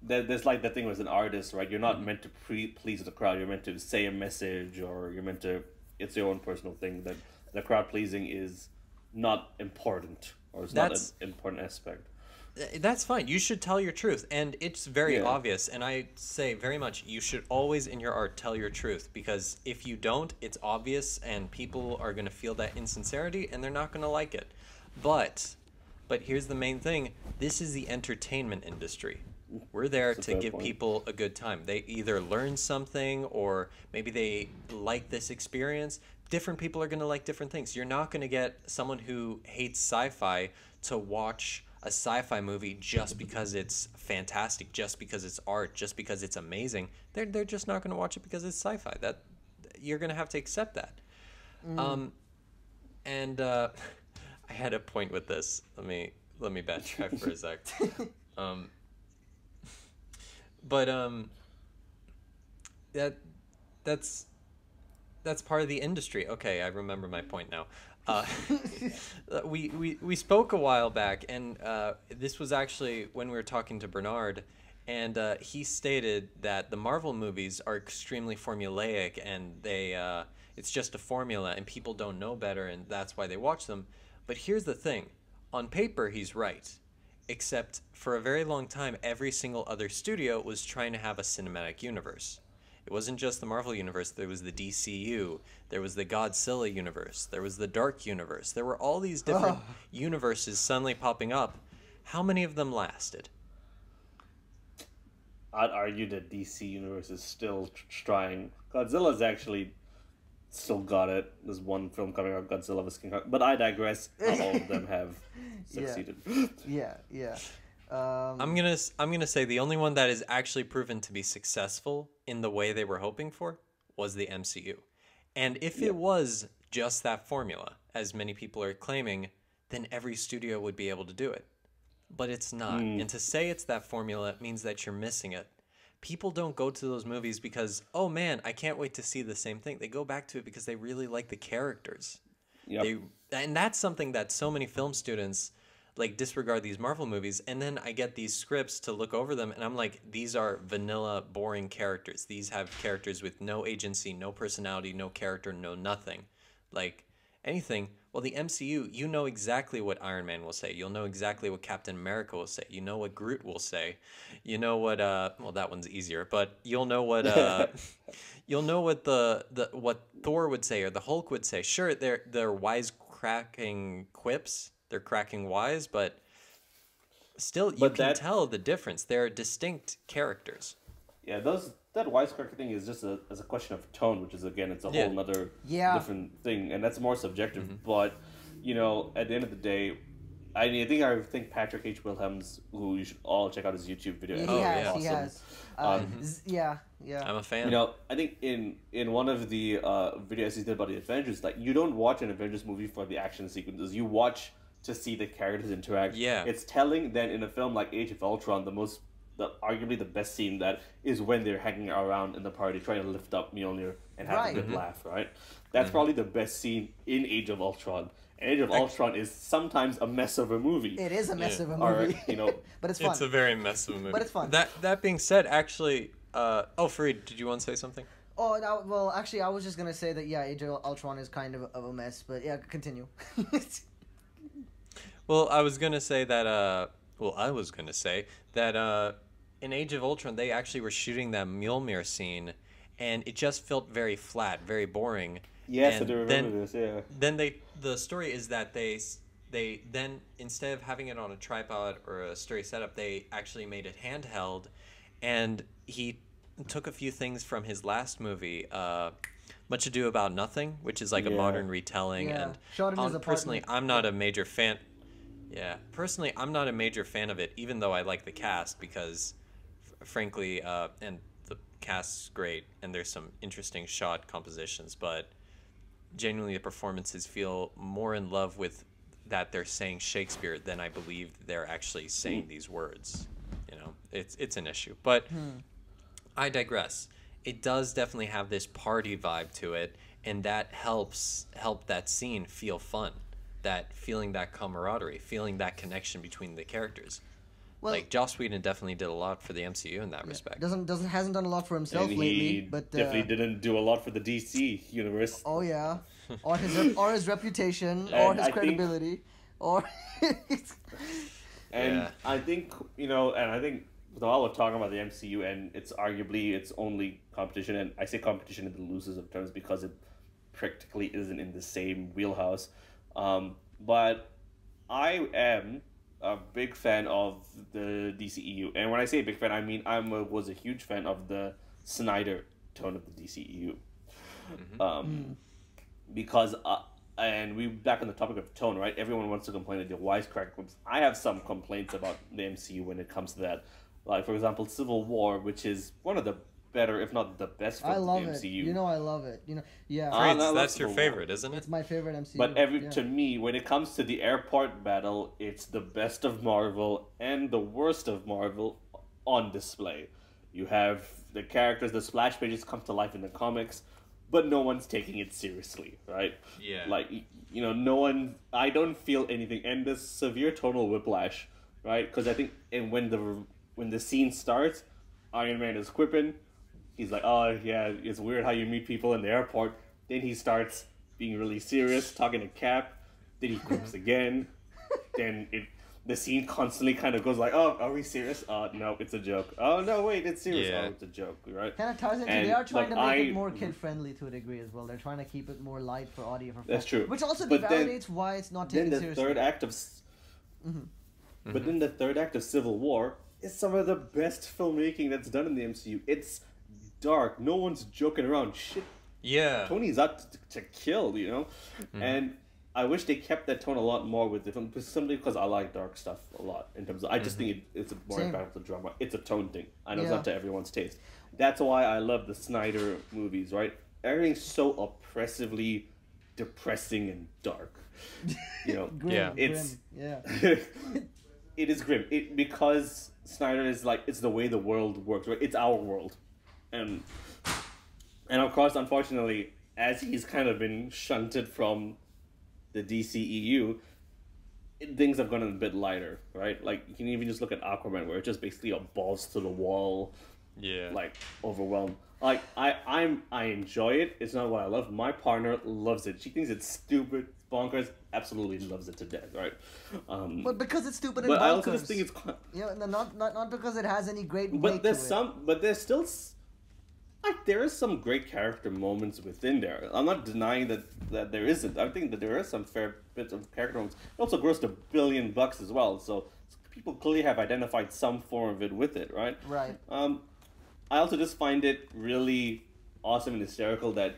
C: there's like the thing with an artist, right? You're not meant to please the crowd. You're meant to say a message, or you're meant to. It's your own personal thing. That the crowd pleasing is not important, or it's not an important aspect.
B: That's fine. You should tell your truth, and it's very obvious. And I say very much, you should always in your art tell your truth, because if you don't, it's obvious, and people are going to feel that insincerity, and they're not going to like it. But here's the main thing: this is the entertainment industry. We're there to give people a good time. They either learn something or maybe they like this experience. Different people are going to like different things. You're not going to get someone who hates sci-fi to watch a sci-fi movie just because it's fantastic, just because it's art, just because it's amazing. They're just not going to watch it because it's sci-fi. That you're going to have to accept that. I had a point with this. Let me backtrack for a sec. That's part of the industry. Okay, I remember my point now. We spoke a while back, and this was actually when we were talking to Bernard, and he stated that the Marvel movies are extremely formulaic, and it's just a formula, and people don't know better, and that's why they watch them. But here's the thing: on paper, he's right. Except for a very long time, every single other studio was trying to have a cinematic universe. It wasn't just the Marvel universe. There was the DCU. There was the Godzilla universe. There was the Dark universe. There were all these different universes suddenly popping up. How many of them lasted?
C: I'd argue that DC universe is still trying. Godzilla's actually still got it. There's one film coming out, Godzilla vs. King Kong. But I digress. Not all of them have succeeded.
A: Yeah.
B: I'm gonna say the only one that is actually proven to be successful in the way they were hoping for was the MCU. And if it was just that formula, as many people are claiming, then every studio would be able to do it. But it's not. And to say it's that formula means that you're missing it. People don't go to those movies because, oh man, I can't wait to see the same thing. They go back to it because they really like the characters. And that's something that so many film students like disregard these Marvel movies. And then I get these scripts to look over them, and I'm like, these are vanilla, boring characters. These have characters with no agency, no personality, no character, no nothing. Like, anything. Well, the MCU, you know exactly what Iron Man will say. You'll know exactly what Captain America will say. You know what Groot will say. You know what well, that one's easier, but you'll know what you'll know what the what Thor would say or the Hulk would say. Sure, they're wise-cracking quips. They're cracking wise, but still you can tell the difference. They're distinct characters.
C: Yeah, that wisecracker thing is just as a question of tone, which is again, it's a whole another different thing, and that's more subjective. But you know, at the end of the day, I think Patrick H. Wilhelms, who you should all check out his YouTube video.
A: He has. Yeah.
B: I'm a fan.
C: You know, I think in one of the videos he did about the Avengers, like you don't watch an Avengers movie for the action sequences. You watch to see the characters interact.
B: Yeah.
C: It's telling that in a film like Age of Ultron, arguably the best scene that is when they're hanging around in the party trying to lift up Mjolnir and have a good laugh, right? That's probably the best scene in Age of Ultron. And Age of Ultron is sometimes a mess of a movie.
A: It is a mess of a movie.
C: You know,
A: but it's fun.
B: It's a very mess of a movie.
A: But it's fun.
B: That being said, actually, Fareed, did you want to say something?
A: Oh, no, well, actually, I was just gonna say that Age of Ultron is kind of a mess, but yeah, continue.
B: Well, I was gonna say that. In Age of Ultron, they actually were shooting that Mjolnir scene, and it just felt very flat, very boring.
C: Yes,
B: and
C: I do remember this. Yeah.
B: Then the story is that they then, instead of having it on a tripod or a story setup, they actually made it handheld, and he took a few things from his last movie, Much Ado About Nothing, which is like a modern retelling.
A: Yeah.
B: And
A: Shot in his
B: personally,
A: apartment.
B: I'm not a major fan. Yeah, personally, I'm not a major fan of it, even though I like the cast because, frankly, and the cast's great, and there's some interesting shot compositions, but genuinely the performances feel more in love with that they're saying Shakespeare than I believe they're actually saying these words. You know, it's an issue, but I digress. It does definitely have this party vibe to it, and that help that scene feel fun. That feeling that camaraderie, feeling that connection between the characters. Well, like Joss Whedon definitely did a lot for the MCU in that respect.
A: Hasn't done a lot for himself
C: and
A: lately, but
C: definitely didn't do a lot for the DC universe.
A: Oh yeah, or his reputation, or his credibility, or.
C: I think while we're talking about the MCU and it's arguably its only competition, and I say competition in the loosest of terms because it practically isn't in the same wheelhouse. But I am a big fan of the DCEU, and when I say big fan, I mean was a huge fan of the Snyder tone of the DCEU, because and we back on the topic of tone, right? Everyone wants to complain that the wisecrack groups. I have some complaints about the MCU when it comes to that, like for example, Civil War, which is one of the better, if not the best films of the MCU.
A: You know, I love it. You know, yeah.
B: That's your favorite, isn't it?
A: It's my favorite MCU.
C: But to me, when it comes to the airport battle, it's the best of Marvel and the worst of Marvel on display. You have the characters, the splash pages come to life in the comics, but no one's taking it seriously, right?
B: Yeah.
C: Like, you know, no one. I don't feel anything, and the severe tonal whiplash, right? Because I think, and when the scene starts, Iron Man is quipping. He's like, oh, yeah, it's weird how you meet people in the airport. Then he starts being really serious, talking to Cap. Then he quips again. Then the scene constantly kind of goes like, oh, are we serious? No, it's a joke. Oh, no, wait, it's serious.
B: Yeah.
C: Oh, it's a joke, right?
A: Kind of ties into, they are trying to make it more kid-friendly to a degree as well. They're trying to keep it more light for audio.
C: That's true.
A: Which also validates why it's not taken seriously.
C: But then the third act of Civil War is some of the best filmmaking that's done in the MCU. It's dark. No one's joking around. Shit.
B: Yeah.
C: Tony's out to kill, you know? And I wish they kept that tone a lot more with the film, simply because I like dark stuff a lot. In terms of, I just think it's a more impactful drama. It's a tone thing. I know it's up to everyone's taste. That's why I love the Snyder movies, right? Everything's so oppressively depressing and dark. You know?
A: Grim.
C: It is grim. Because Snyder is like, it's the way the world works, right? It's our world. And of course, unfortunately, as he's kind of been shunted from the DCEU, things have gone a bit lighter, right? Like, you can even just look at Aquaman, where it's just basically a balls to the wall
B: Yeah.
C: like overwhelmed. Like I enjoy it. It's not what I love. My partner loves it. She thinks it's stupid, bonkers. Absolutely loves it to death, right?
A: But because it's stupid and
C: But
A: bonkers.
C: I also just think it's.
A: Yeah, not because it has any great weight
C: But there's
A: to it.
C: some. But there's still. Like there is some great character moments within there. I'm not denying that there isn't. I think that there is some fair bits of character moments. It also grossed $1 billion as well. So people clearly have identified some form of it with it, right?
A: Right.
C: I also just find it really awesome and hysterical that,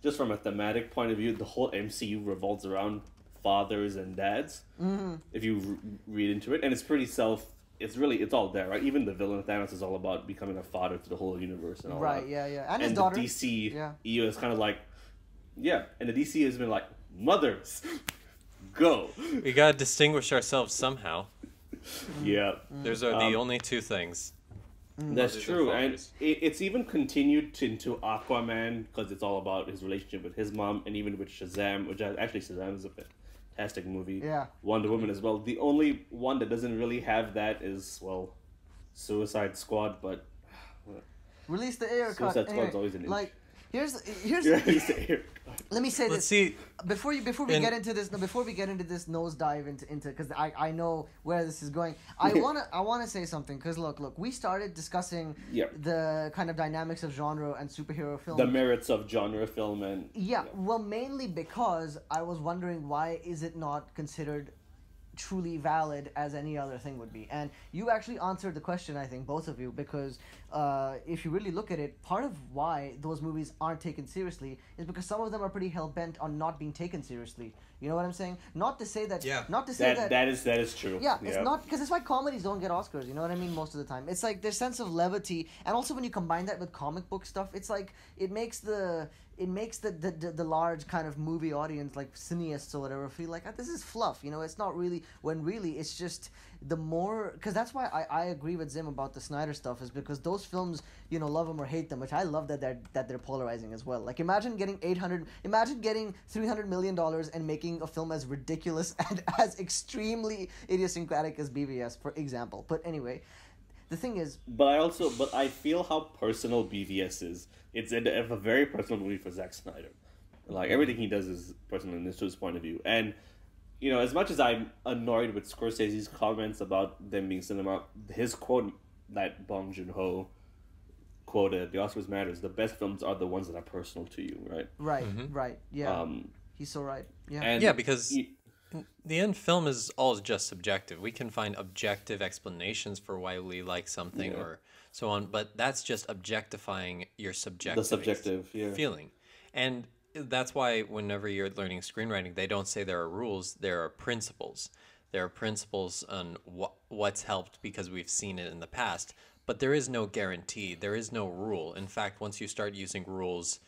C: just from a thematic point of view, the whole MCU revolves around fathers and dads.
A: Mm-hmm.
C: If you read into it, and it's pretty it's all there, right? Even the villain Thanos is all about becoming a father to the whole universe and all
A: Right.
C: that.
A: Yeah. And his
C: And
A: daughter.
C: the DC
A: Yeah.
C: EU is kind of like, yeah, and the DC has been like, mothers, go.
B: We gotta distinguish ourselves somehow.
C: Yeah.
B: Those are the only two things.
C: That's
B: Mothers and
C: true, and
B: fathers.
C: it's even continued into Aquaman because it's all about his relationship with his mom, and even with Shazam, which actually Shazam is a fantastic movie.
A: Yeah.
C: Wonder Woman as well. The only one that doesn't really have that is, well, Suicide Squad, but
A: Release the air cut.
C: Suicide Squad's
A: Anyway,
C: always an
A: like here's let me say
B: Let's
A: this.
B: see.
A: Before we
B: And-
A: get into this nosedive into because I know where this is going. I wanna say something because look, we started discussing
C: Yep.
A: the kind of dynamics of genre and superhero film.
C: the merits of genre film and
A: Yeah, well, mainly because I was wondering why is it not considered truly valid as any other thing would be, and you actually answered the question, I think, both of you, because if you really look at it, part of why those movies aren't taken seriously is because some of them are pretty hell-bent on not being taken seriously. You know what I'm saying? Not to say that.
B: Yeah.
A: Not to say that.
C: that is true.
A: Yeah, it's not because it's why comedies don't get Oscars. You know what I mean? Most of the time, it's like their sense of levity, and also when you combine that with comic book stuff, it's like it makes the large kind of movie audience, like cineasts or whatever, feel like this is fluff. You know, it's not really, when really it's just the more, because that's why I agree with Zim about the Snyder stuff, is because those films, you know, love them or hate them, which I love that they're polarizing as well. Like imagine getting $300 million and making a film as ridiculous and as extremely idiosyncratic as BVS, for example. But anyway, the thing is,
C: But I feel how personal BVS is. It's a very personal movie for Zack Snyder. Like everything he does is personal in his point of view. And you know, as much as I'm annoyed with Scorsese's comments about them being cinema, his quote that Bong Joon-ho quoted, "The Oscars matters. The best films are the ones that are personal to you." Right.
A: right, yeah, he's so right, yeah.
C: And
B: Yeah, because the end film is all just subjective. We can find objective explanations for why we like something or so on, but that's just objectifying your subjective feeling. And that's why whenever you're learning screenwriting, they don't say there are rules, there are principles. There are principles on what's helped because we've seen it in the past, but there is no guarantee. There is no rule. In fact, once you start using rules,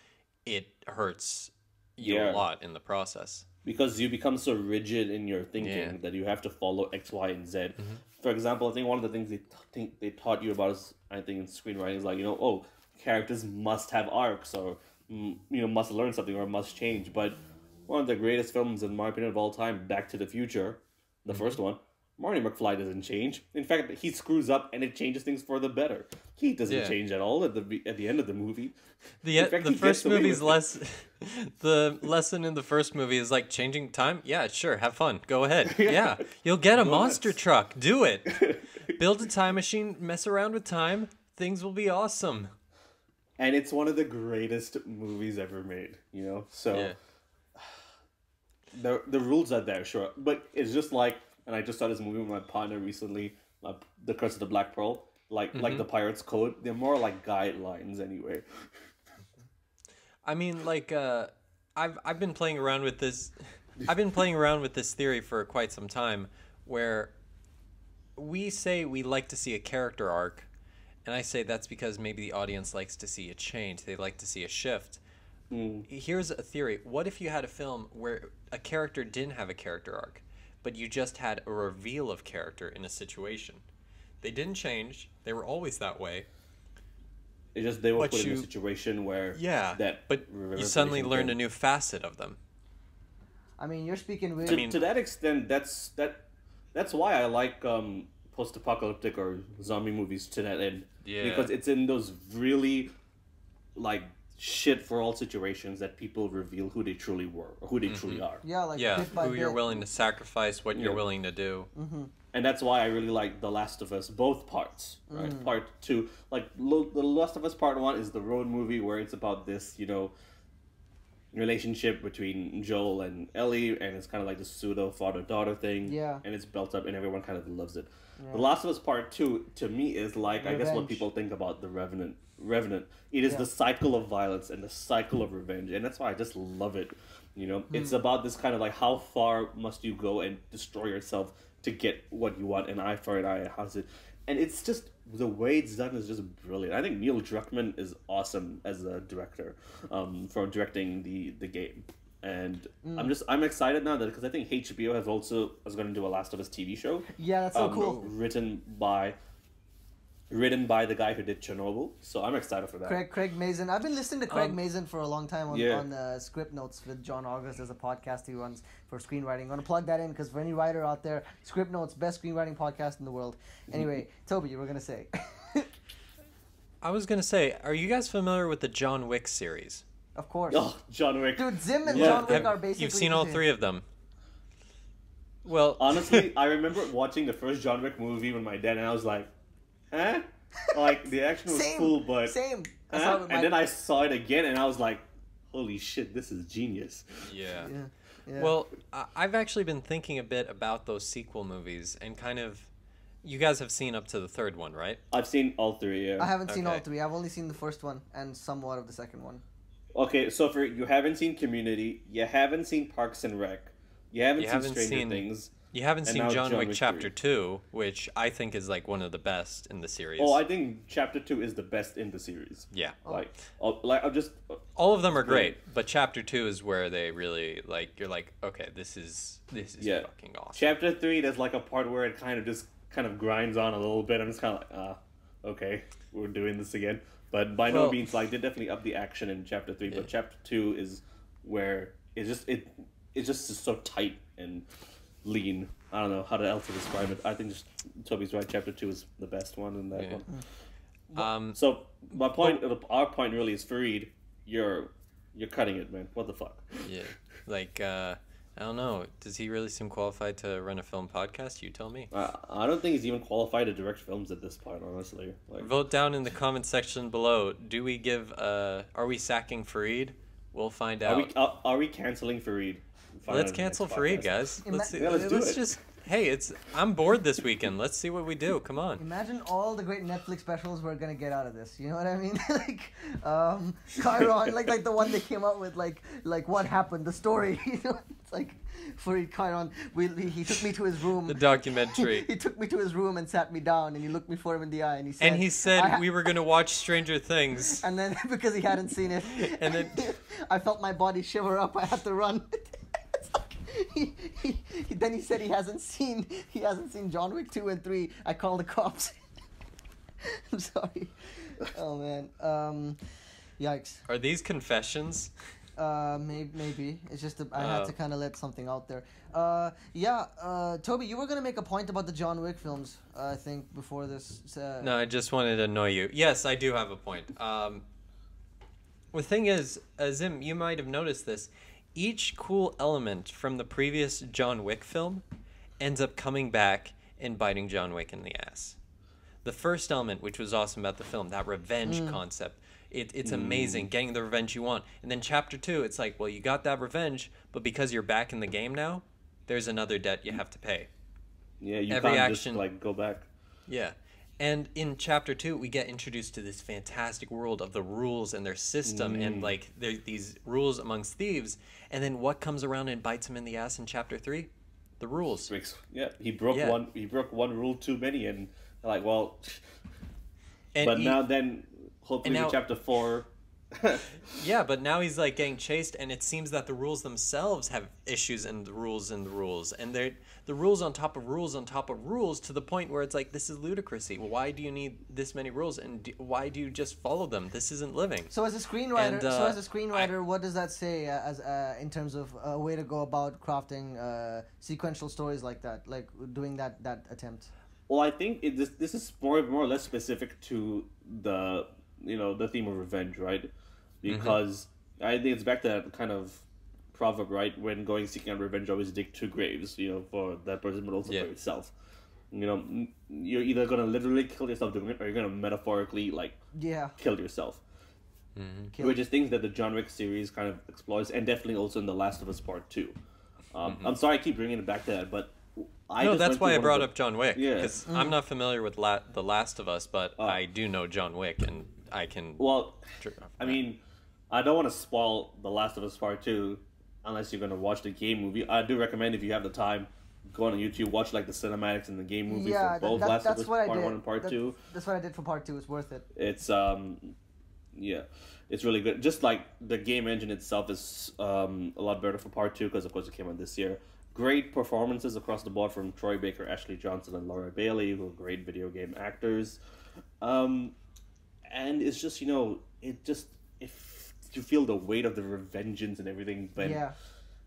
B: it hurts you a lot in the process.
C: Because you become so rigid in your thinking that you have to follow X, Y, and Z. For example, I think one of the things they taught you about is, I think, in screenwriting is like, you know, characters must have arcs, or you know, must learn something or must change. But one of the greatest films, in my opinion, of all time, Back to the Future, the first one, Marty McFly doesn't change. In fact, he screws up and it changes things for the better. He doesn't change at all at the end of the movie.
B: The first movie's less. The lesson in the first movie is like changing time. Yeah, sure, have fun. Go ahead. Yeah, you'll get a monster truck. Do it. Build a time machine. Mess around with time. Things will be awesome.
C: And it's one of the greatest movies ever made. You know, so the rules are there, sure, but it's just like. And I just saw this movie with my partner recently, The Curse of the Black Pearl. Like the Pirate's Code, they're more like guidelines anyway.
B: I mean, like, I've been playing around with this. I've been playing around with this theory for quite some time, where we say we like to see a character arc, and I say that's because maybe the audience likes to see a change. They like to see a shift. Here's a theory: what if you had a film where a character didn't have a character arc, but you just had a reveal of character in a situation? They didn't change. They were always that way.
C: It's just they were put in a situation where
B: but you suddenly learned a new facet of them.
A: I mean, you're speaking really...
C: To that extent, that's why I like post-apocalyptic or zombie movies to that end.
B: Yeah.
C: Because it's in those really, like, shit for all situations that people reveal who they truly were or who they truly are.
A: Yeah, like
B: Yeah,
A: bit by
B: who you're
A: bit.
B: willing to sacrifice, what you're willing to do.
C: And that's why I really like The Last of Us, both parts, right? Part 2, like, The Last of Us Part 1 is the road movie where it's about this, relationship between Joel and Ellie, and it's kind of like the pseudo father-daughter thing.
A: Yeah.
C: And it's built up, and everyone kind of loves it. The Last of Us Part 2, to me, is like, I guess what
A: Revenge.
C: people think about the Revenant. It is the cycle of violence and the cycle of revenge, and that's why I just love it. It's about this kind of like, how far must you go and destroy yourself to get what you want, an eye for an eye, how's it? And it's just, the way it's done is just brilliant. I think Neil Druckmann is awesome as a director, for directing the game. And I'm excited now that, because I think HBO is going to do a Last of Us TV show.
A: Yeah, that's so cool.
C: Written by the guy who did Chernobyl, so I'm excited for that.
A: Craig Mazin. I've been listening to Craig Mazin for a long time on Script Notes with John August. There's a podcast he runs for screenwriting. I'm going to plug that in because for any writer out there, Script Notes, best screenwriting podcast in the world. Anyway, Toby, you were going to say.
B: I was going to say, are you guys familiar with the John Wick series?
A: Of course.
C: Oh, John Wick.
A: Dude, Zim and John Wick are basically
B: You've seen
A: the
B: all
A: same.
B: 3 of them. Well,
C: Honestly, I remember watching the first John Wick movie with my dad, and I was like, huh? Like, the action was cool, but...
A: Same. I
C: Huh?
A: saw it with
C: And then I saw it again, and I was like, holy shit, this is genius.
B: yeah.
A: Yeah.
B: Well, I've actually been thinking a bit about those sequel movies and kind of... You guys have seen up to the 3rd one, right?
C: I've seen all 3, yeah.
A: I haven't seen all
B: Okay.
A: 3. I've only seen the first one and somewhat of the second one.
C: Okay, so for you haven't seen Community, you haven't seen Parks and Rec, you haven't seen Stranger Things.
B: You haven't
C: And
B: seen
C: now
B: John
C: John
B: Wick
C: Wick
B: Chapter
C: 3.
B: 2, which I think is like one of the best in the series.
C: Oh, I think Chapter 2 is the best in the series.
B: Yeah.
C: I'm just...
B: All of them are great, but Chapter 2 is where they really, like, you're like, okay, this is fucking awesome.
C: Chapter 3, there's like a part where it kind of grinds on a little bit. I'm just kind of like, okay, we're doing this again. But by no means, like, they definitely up the action in Chapter 3. But Chapter 2 is where it's just so tight and lean. I don't know how else to describe it. I think just Toby's right. Chapter 2 is the best one in that one. So our point really is, Fareed, you're cutting it, man. What the fuck?
B: Yeah. Like, I don't know. Does he really seem qualified to run a film podcast? You tell me.
C: I don't think he's even qualified to direct films at this point, honestly. Like,
B: Vote down in the comment section below. Do we give, are we sacking Fareed? We'll find out.
C: are we canceling Fareed?
B: Let's cancel Fareed, guys. Let's do
C: it.
B: just... Hey, I'm bored this weekend. Let's see what we do. Come on.
A: Imagine all the great Netflix specials we're gonna get out of this. You know what I mean? Chiron, like the one they came up with, like what happened, the story. It's like Fareed Chiron. He took me to his room.
B: The documentary.
A: He took me to his room and sat me down, and he looked me for him in the eye, and he said.
B: And he said we were gonna watch Stranger Things.
A: And then because he hadn't seen it,
B: And then
A: I felt my body shiver up. I had to run. Then he said he hasn't seen John Wick 2 and 3. I called the cops. I'm sorry. Oh man. Yikes.
B: Are these confessions?
A: Maybe. It's just I had to kind of let something out there. Toby, you were gonna make a point about the John Wick films. I think before this.
B: No, I just wanted to annoy you. Yes, I do have a point. The thing is, Zim, you might have noticed this. Each cool element from the previous John Wick film ends up coming back and biting John Wick in the ass. The first element, which was awesome about the film, that revenge concept, it's amazing, getting the revenge you want. And then Chapter 2, it's like, well, you got that revenge, but because you're back in the game now, there's another debt you have to pay.
C: Yeah, you
B: Every
C: can't
B: action,
C: just, like, go back.
B: Yeah. And in Chapter 2, we get introduced to this fantastic world of the rules and their system and, like, these rules amongst thieves. And then what comes around and bites him in the ass in Chapter 3? The rules.
C: Yeah, he broke one rule too many, and like, well...
B: And
C: but then, hopefully in Chapter 4...
B: Yeah, but now he's like getting chased, and it seems that the rules themselves have issues and the rules, and they're the rules on top of rules on top of rules, to the point where it's like, this is ludicrousy. Why do you need this many rules, and why do you just follow them? This isn't living.
A: So as a screenwriter, what does that say as in terms of a way to go about crafting sequential stories like that, like doing that attempt?
C: Well, I think this is more or less specific to the the theme of revenge, right? Because I think it's back to that kind of proverb, right? When going seeking out revenge, always dig two graves, for that person, but also for yourself. You're either gonna literally kill yourself doing it, or you're gonna metaphorically kill yourself. Which is things that the John Wick series kind of explores, and definitely also in The Last of Us Part 2. I'm sorry I keep bringing it back to that, but
B: that's why I brought up John Wick.
C: Yeah.
B: Because I'm not familiar with The Last of Us, but I do know John Wick, and I can...
C: Well, I mean, I don't want to spoil The Last of Us Part 2 unless you're going to watch the game movie. I do recommend, if you have the time, go on YouTube, watch like the cinematics and the game movie for both Last of Us Part 1 and Part 2.
A: That's what I did for Part 2. It's worth it.
C: It's, it's really good. Just like the game engine itself is a lot better for Part 2 because, of course, it came out this year. Great performances across the board from Troy Baker, Ashley Johnson, and Laura Bailey, who are great video game actors. And it's just, if you feel the weight of the revengeance and everything, but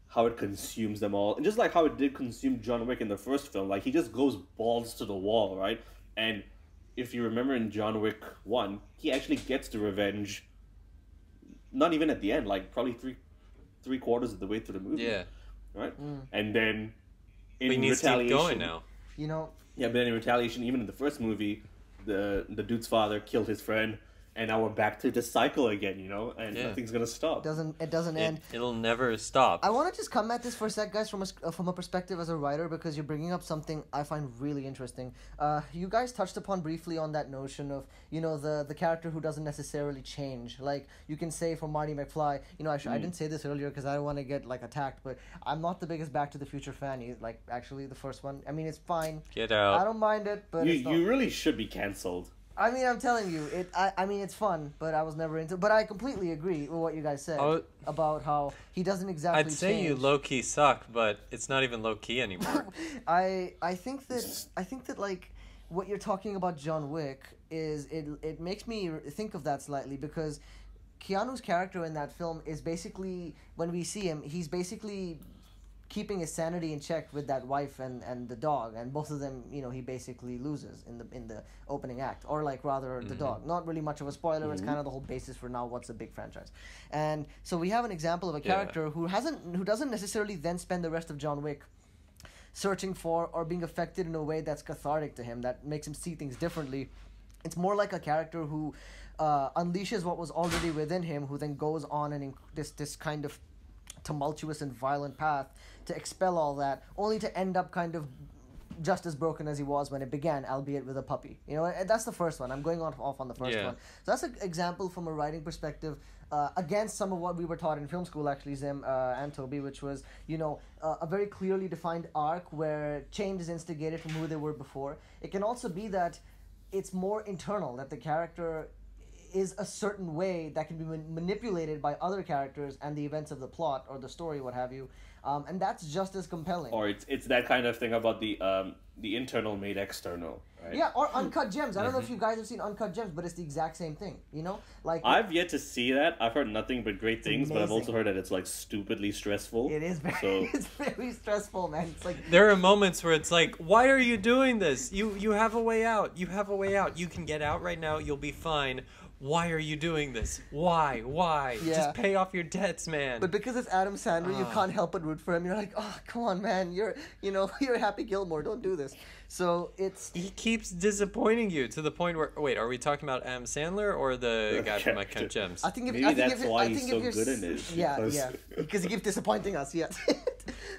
C: how it consumes them all. And just like how it did consume John Wick in the first film, like he just goes balls to the wall, right? And if you remember in John Wick 1, he actually gets the revenge, not even at the end, like probably three quarters of the way through the movie.
B: Yeah.
C: Right? And then in
B: he needs
C: retaliation...
B: to keep going now.
C: Yeah, but then in retaliation, even in the first movie, the dude's father killed his friend, and now we're back to this cycle again, and nothing's gonna stop.
A: It doesn't end.
B: It'll never stop.
A: I want to just come at this for a sec, guys, from a perspective as a writer, because you're bringing up something I find really interesting. You guys touched upon briefly on that notion of the character who doesn't necessarily change. Like you can say for Marty McFly, I didn't say this earlier because I don't want to get attacked, but I'm not the biggest Back to the Future fan. He's actually the first one. I mean, it's fine.
B: Get out.
A: I don't mind it, but
C: you really should be canceled.
A: I mean, I'm telling you, I mean, it's fun, but I was never into it. But I completely agree with what you guys said about how he doesn't exactly
B: I'd say
A: change.
B: you low-key suck, but it's not even low-key anymore.
A: I think that like what you're talking about John Wick is it makes me think of that slightly, because Keanu's character in that film is basically, when we see him, he's basically keeping his sanity in check with that wife and the dog, and both of them, he basically loses in the opening act, or rather the dog. Not really much of a spoiler. It's kind of the whole basis for now what's a big franchise. And so we have an example of a character who doesn't necessarily then spend the rest of John Wick searching for or being affected in a way that's cathartic to him, that makes him see things differently. It's more like a character who unleashes what was already within him, who then goes on and this kind of tumultuous and violent path to expel all that, only to end up kind of just as broken as he was when it began, albeit with a puppy. That's the first one. I'm going off on the first one. So that's an example from a writing perspective against some of what we were taught in film school, actually, Zim and Toby, which was, a very clearly defined arc where change is instigated from who they were before. It can also be that it's more internal, that the character is a certain way that can be manipulated by other characters and the events of the plot or the story, what have you, and that's just as compelling.
C: Or it's that kind of thing about the internal made external, right?
A: Yeah, or Uncut Gems. I don't know if you guys have seen Uncut Gems, but it's the exact same thing.
C: I've yet to see that. I've heard nothing but great things, but I've also heard that it's stupidly stressful.
A: It is it's very stressful, man. It's
B: there are moments where it's like, why are you doing this? You have a way out. You have a way out. You can get out right now. You'll be fine. Why are you doing this? Why?
A: Yeah.
B: Just pay off your debts, man.
A: But because it's Adam Sandler, you can't help but root for him. You're like, oh, come on, man. You're Happy Gilmore. Don't do this. So he
B: keeps disappointing you to the point where, wait, are we talking about Adam Sandler or the guy from Uncut Gems?
A: I think
C: that's why he's so good in it.
A: Yeah, because he keeps disappointing us. Yeah,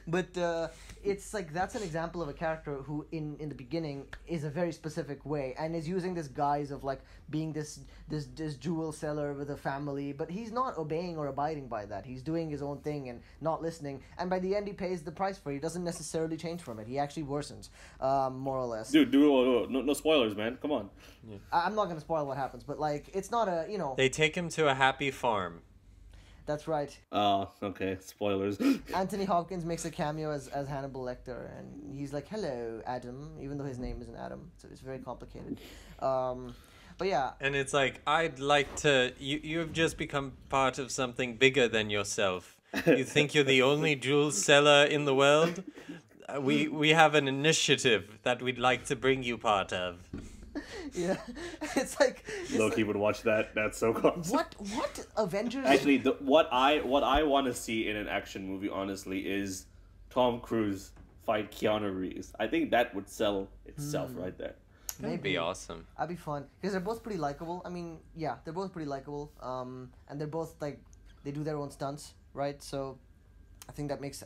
A: but. It's that's an example of a character who in the beginning is a very specific way and is using this guise of being this jewel seller with a family, but he's not obeying or abiding by that. He's doing his own thing and not listening, and by the end he pays the price for it. He doesn't necessarily change from it. He actually worsens, more or less.
C: Dude, no spoilers, man. Come on.
A: Yeah. I'm not gonna spoil what happens, but it's not a
B: They take him to a happy farm.
A: That's right.
C: Oh, okay. Spoilers.
A: Anthony Hopkins makes a cameo as Hannibal Lecter, and he's like, hello, Adam, even though his name isn't Adam, so it's very complicated. But yeah.
B: And it's like, I'd like to... You have just become part of something bigger than yourself. You think you're the only jewel seller in the world? we have an initiative that we'd like to bring you part of.
A: Yeah, it's like
C: Loki would watch that. That's so constant.
A: what Avengers?
C: Actually, what I want to see in an action movie, honestly, is Tom Cruise fight Keanu Reeves. I think that would sell itself right there.
B: That'd be awesome.
A: That'd be fun because they're both pretty likable. I mean, yeah, they're both pretty likable. And they're both like they do their own stunts, right? So, I think that makes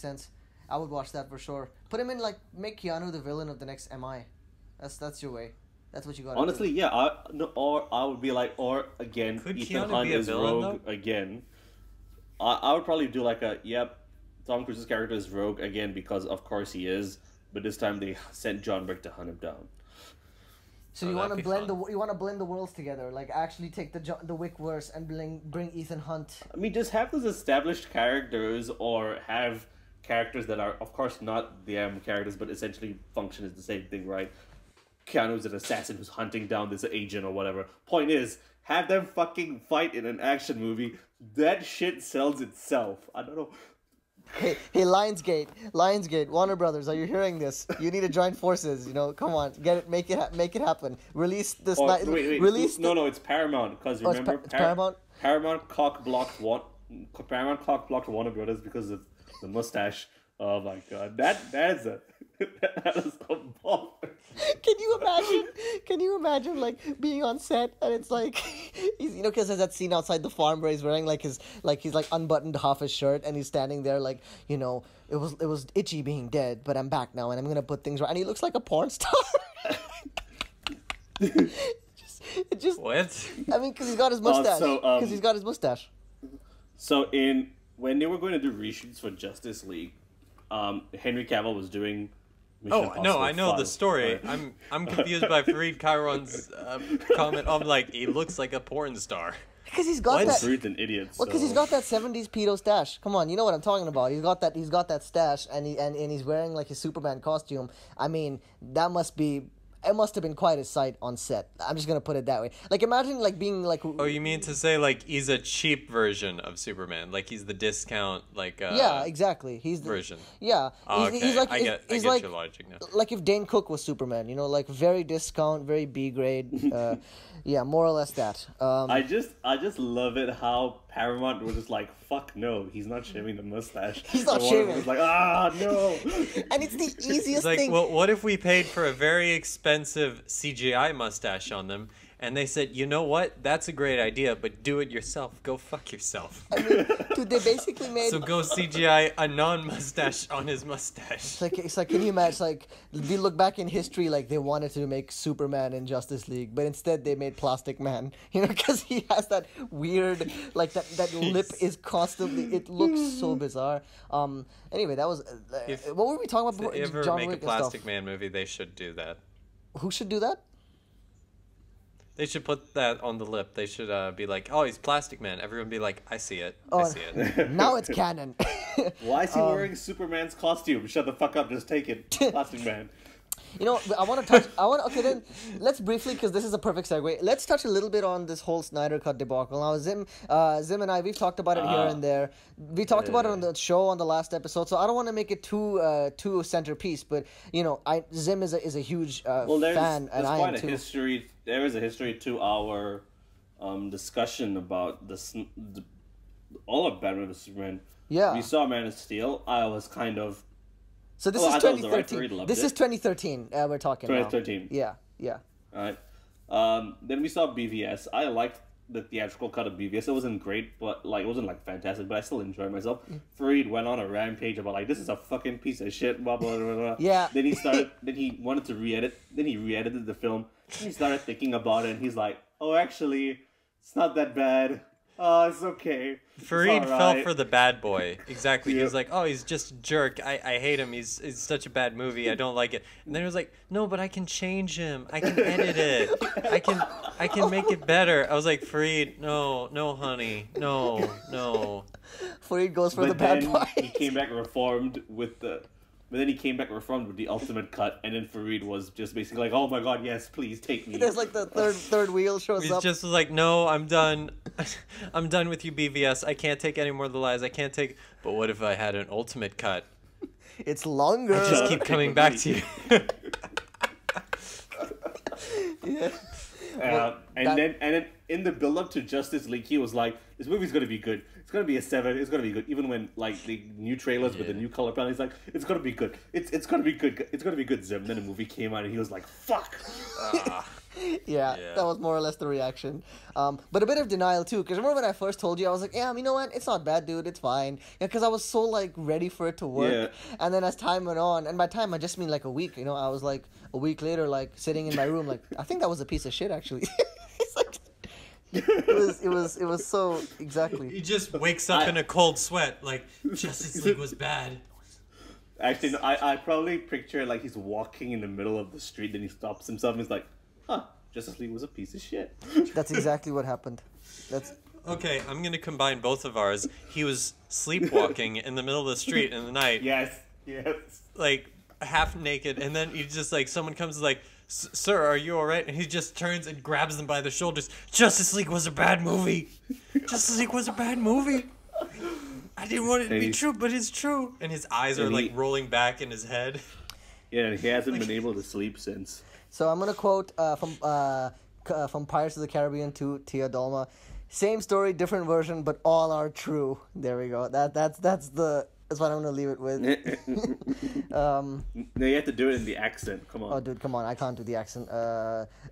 A: sense. I would watch that for sure. Put him in make Keanu the villain of the next MI. That's your way. That's what you got.
C: Honestly, yeah. I would be like, or again,
B: Could
C: Ethan
B: Keanu
C: Hunt
B: be a
C: is
B: villain,
C: Rogue
B: though?
C: again. I would probably do Tom Cruise's character is Rogue again because of course he is, but this time they sent John Wick to hunt him down.
A: So you want to blend the worlds together, like actually take the Wick verse and bring Ethan Hunt.
C: I mean, just have those established characters, or have characters that are, of course, not them characters, but essentially function as the same thing, right? Keanu's an assassin who's hunting down this agent or whatever. Point is, have them fucking fight in an action movie. That shit sells itself. I don't know.
A: Hey, Lionsgate, Warner Brothers, are you hearing this? You need to join forces. Come on, get it, make it happen. Release this night.
C: Wait. No, it's Paramount because remember,
A: it's Paramount.
C: Paramount cock blocked Warner Brothers because of the mustache. Oh my god, that is a bomb.
A: Can you imagine like being on set and it's like he's because there's that scene outside the farm where he's wearing he's unbuttoned half his shirt and he's standing there it was itchy being dead, but I'm back now and I'm gonna put things right, and he looks like a porn star. it just
B: What?
A: I mean, because he's got his mustache.
C: So when they were going to do reshoots for Justice League, Henry Cavill was doing Mission Impossible
B: No, I know
C: 5,
B: the story.
C: right?
B: I'm confused by Fareed Chiron's comment of he looks like a porn star.
A: Because he's got that.
C: Fareed's an idiot.
A: Well, because he's got that '70s pedo stash. Come on, you know what I'm talking about. He's got that stash, and he's wearing his Superman costume. I mean, it must have been quite a sight on set. I'm just gonna put it that way. Imagine being
B: Oh, you mean to say he's a cheap version of Superman? He's the discount
A: yeah, exactly. He's the
B: version.
A: Yeah.
B: Oh, okay. I get your logic now.
A: Like if Dane Cook was Superman, very discount, very B grade. Yeah, more or less that.
C: I just love it how Paramount was just like, fuck no, he's not shaving the mustache.
A: He's not shaving.
C: It's like, no.
A: And it's the easiest
B: It's
A: thing.
B: well, what if we paid for a very expensive CGI mustache on them? And they said, you know what? That's a great idea, but do it yourself. Go fuck yourself.
A: I mean, dude, they basically made.
B: So go CGI a non-mustache on his mustache.
A: It's like, can you imagine? We look back in history, they wanted to make Superman in Justice League, but instead they made Plastic Man. Because he has that weird, that lip is constantly. It looks so bizarre. Anyway, that was. What were we talking about before?
B: If they ever
A: John
B: make
A: Wick
B: a Plastic Man movie, they should do that.
A: Who should do that?
B: They should put that on the lip. They should be like, oh, he's Plastic Man. Everyone be like, I see it.
A: Oh,
B: I see it.
A: Now it's canon.
C: Why is he wearing Superman's costume? Shut the fuck up. Just take it. Plastic Man.
A: I want to touch. Okay, then let's briefly, because this is a perfect segue. Let's touch a little bit on this whole Snyder Cut debacle. Now, Zim and I, we've talked about it here and there. We talked about it on the show on the last episode, so I don't want to make it too centerpiece. But Zim is a huge fan, and I am too.
C: There is a history to our discussion about all of Batman vs Superman.
A: Yeah,
C: we saw Man of Steel. I was kind of.
A: So this is 2013. This is 2013. We're talking
C: 2013.
A: Now. Yeah.
C: All right. Then we saw BVS. I liked the theatrical cut of BVS. It wasn't great, but it wasn't fantastic. But I still enjoyed myself. Fareed went on a rampage about this is a fucking piece of shit. Blah blah blah blah.
A: Yeah.
C: Then he started. Then he wanted to re-edit. Then he re-edited the film. Then he started thinking about it, and he's like, "Oh, actually, it's not that bad. Oh, it's okay."
B: Fareed fell for the bad boy. Exactly. He was like, oh, he's just a jerk. I hate him. He's such a bad movie. I don't like it. And then he was like, no, but I can change him. I can edit it. I can make it better. I was like, Fareed, no, honey. No.
A: Fareed goes for the bad boy.
C: He came back reformed with the... But then he came back reformed with the ultimate cut, and then Fareed was just basically like, "Oh my god, yes, please take me."
A: There's the third wheel shows
B: He's
A: up.
B: Just like, no, I'm done. I'm done with you, BVS. I can't take any more of the lies. I can't take. But what if I had an ultimate cut?
A: It's longer.
B: I just keep coming back to you.
A: Yeah.
C: And then in the build up to Justice League, he was like, "This movie's gonna be good. It's gonna be a 7. It's gonna be good." Even when like the new trailers with the new color palette, he's like, "It's gonna be good. It's gonna be good. It's gonna be good." Zim. Then the movie came out, and he was like, "Fuck."
A: Yeah, that was more or less the reaction. But a bit of denial too, because remember when I first told you, I was like, "Yeah, you know what? It's not bad, dude. It's fine." Yeah, because I was so like ready for it to work.
C: Yeah.
A: And then as time went on, and by time I just mean like a week. You know, I was like a week later, like sitting in my room, like I think that was a piece of shit actually. It's like, it was so exactly.
B: He just wakes up in a cold sweat, like Justice League was bad.
C: Actually, no, I probably picture like he's walking in the middle of the street, then he stops himself and he's like, "Huh, Justice League was a piece of shit."
A: That's exactly what happened. That's
B: Okay, I'm gonna combine both of ours. He was sleepwalking in the middle of the street in the night,
C: Yes.
B: like half naked, and then he just like someone comes and is like, "Sir, are you all right?" And he just turns and grabs them by the shoulders. Justice League was a bad movie. Justice League was a bad movie. I didn't want it to be true, but it's true. And his eyes are like rolling back in his head.
C: Yeah, and he hasn't been able to sleep since.
A: So I'm gonna quote from Pirates of the Caribbean to Tia Dalma. Same story, different version, but all are true. There we go. That's what I'm gonna leave it with.
C: No, you have to do it in the accent. Come on.
A: Oh, dude, come on! I can't do the accent.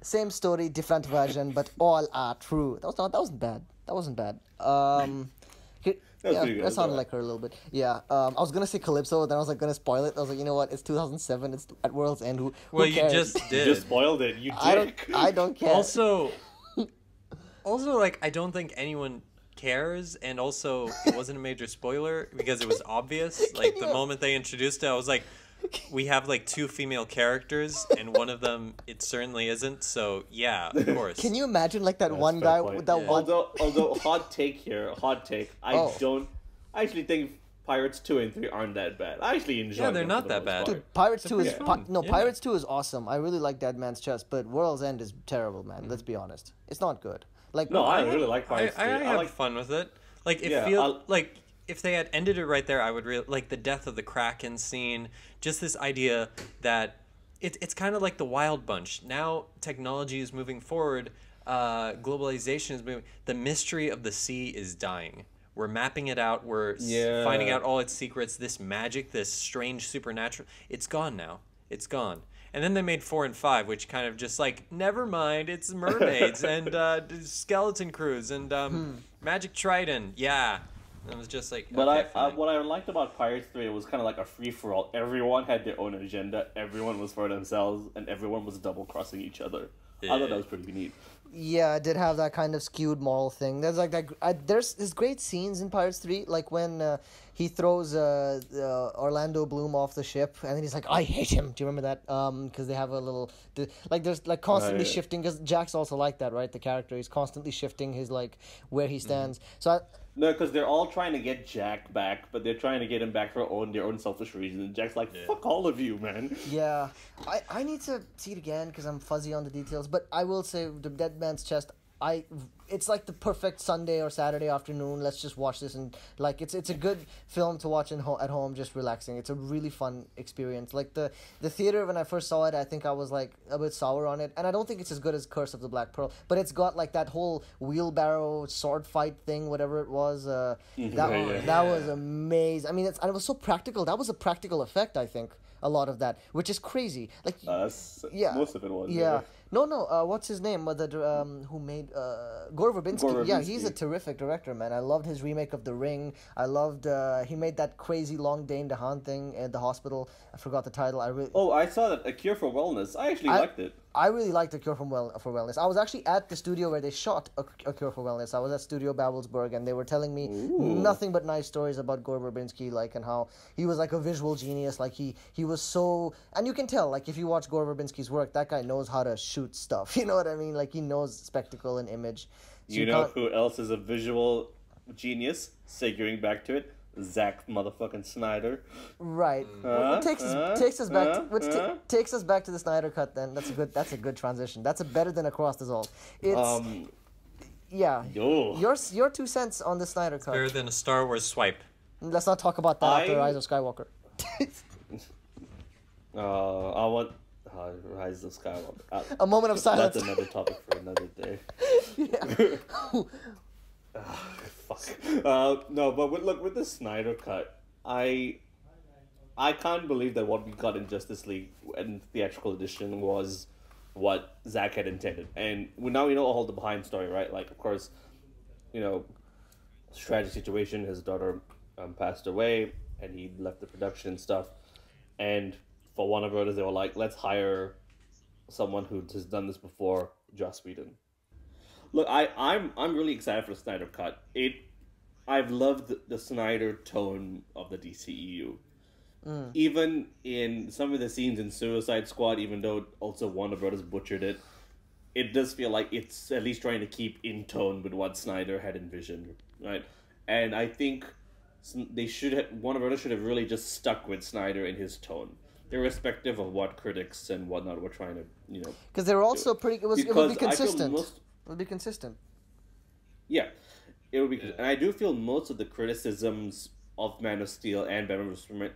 A: Same story, different version, but all are true. That wasn't bad. That wasn't bad.
C: pretty good.
A: That sounded like her a little bit. Yeah. I was gonna say Calypso, then I was like gonna spoil it. I was like, you know what? It's 2007. It's at World's End. Who
B: Well,
A: cares?
B: you just did.
C: You just spoiled it. You dick.
A: I don't care.
B: Also, like I don't think anyone cares, and also it wasn't a major spoiler because it was obvious. Like the moment they introduced it, I was like, we have like 2 female characters, and one of them it certainly isn't. So yeah, of course.
A: Can you imagine like that
C: That's
A: one
C: fair
A: guy
C: point.
A: with that
B: Yeah.
A: one?
C: Although hot take here, I
A: Oh.
C: actually think Pirates 2 and 3 aren't that bad. I actually enjoy
B: Yeah, they're
C: them
B: not
C: for the
B: that
C: most
B: bad.
C: part.
A: Dude, Pirates 2 is
B: pretty fun. Yeah.
A: Pirates 2 is awesome. I really like Dead Man's Chest, but World's End is terrible, man. Let's be honest. It's not good. Like
C: No, I really like Pirates 3.
B: I have
C: like
B: fun with it. Like it
C: Yeah,
B: feels like if they had ended it right there, I would really like the death of the Kraken scene. Just this idea that it's kind of like the Wild Bunch. Now technology is moving forward. Globalization is moving. The mystery of the sea is dying. We're mapping it out. We're finding out all its secrets. This magic, this strange supernatural. It's gone now. It's gone. And then they made 4 and 5, which kind of just like, never mind, it's mermaids and skeleton crews and magic trident. Yeah. And it was just like,
C: But
B: okay, fine.
C: what I liked about Pirates 3, it was kind of like a free-for-all. Everyone had their own agenda, everyone was for themselves, and everyone was double-crossing each other. I thought that was pretty neat.
A: Yeah, it did have that kind of skewed moral thing. There's like that. There's great scenes in Pirates 3, like when he throws Orlando Bloom off the ship, and then he's like, "I hate him." Do you remember that? Because they have a little like there's like constantly shifting. Because Jack's also like that, right? The character, he's constantly shifting his like where he stands. So.
C: No, because they're all trying to get Jack back, but they're trying to get him back for their own selfish reasons. And Jack's like, "Fuck all of you, man."
A: Yeah, I need to see it again because I'm fuzzy on the details. But I will say, the Dead Man's Chest, it's like the perfect Sunday or Saturday afternoon. Let's just watch this and like it's a good film to watch at home, just relaxing. It's a really fun experience. Like the theater when I first saw it, I think I was like a bit sour on it, and I don't think it's as good as Curse of the Black Pearl. But it's got like that whole wheelbarrow sword fight thing, whatever it was. That was amazing. I mean, it was so practical. That was a practical effect, I think. A lot of that, which is crazy. Like
C: Most of it was.
A: Yeah. No. What's his name? Who made Gore Verbinski?
C: Gore
A: Yeah,
C: Verbinski.
A: he's a terrific director, man. I loved his remake of The Ring. I loved he made that crazy Long Dane DeHaan thing at the hospital. I forgot the title.
C: I saw that, A Cure for Wellness. I actually liked it.
A: I really liked A Cure for Wellness. I was actually at the studio where they shot A Cure for Wellness. I was at Studio Babelsberg, and they were telling me nothing but nice stories about Gore Verbinski, like, and how he was like a visual genius. Like he was so, and you can tell, like, if you watch Gore Verbinski's work, that guy knows how to shoot stuff. You know what I mean? Like, he knows spectacle and image. So
C: You know who else is a visual genius? Seguing back to it, Zack motherfucking Snyder.
A: Right. What takes us back to the Snyder Cut. Then that's a good transition. That's better than Across the Zone. It's yeah. Your 2 cents on the Snyder Cut.
B: Better than a Star Wars swipe.
A: Let's not talk about that after Rise of Skywalker.
C: I want Rise of Skywalker.
A: A moment of silence.
C: That's another topic for another day.
A: Yeah.
C: Fuck. No, but with the Snyder cut, I can't believe that what we got in Justice League and theatrical edition was what Zack had intended. And now we know all the behind story, right? Like, of course, tragic situation. His daughter passed away, and he left the production and stuff. And for Warner Brothers, they were like, let's hire someone who has done this before, Joss Whedon. Look, I'm really excited for the Snyder cut. I've loved the Snyder tone of the DCEU. Even in some of the scenes in Suicide Squad, even though also Warner Brothers butchered it, it does feel like it's at least trying to keep in tone with what Snyder had envisioned, right? And I think Warner Brothers should have really just stuck with Snyder in his tone, irrespective of what critics and whatnot were trying to,
A: Because they were also pretty. It would be consistent. It would be consistent.
C: Yeah, it would be, and I do feel most of the criticisms of Man of Steel and Batman vs Superman,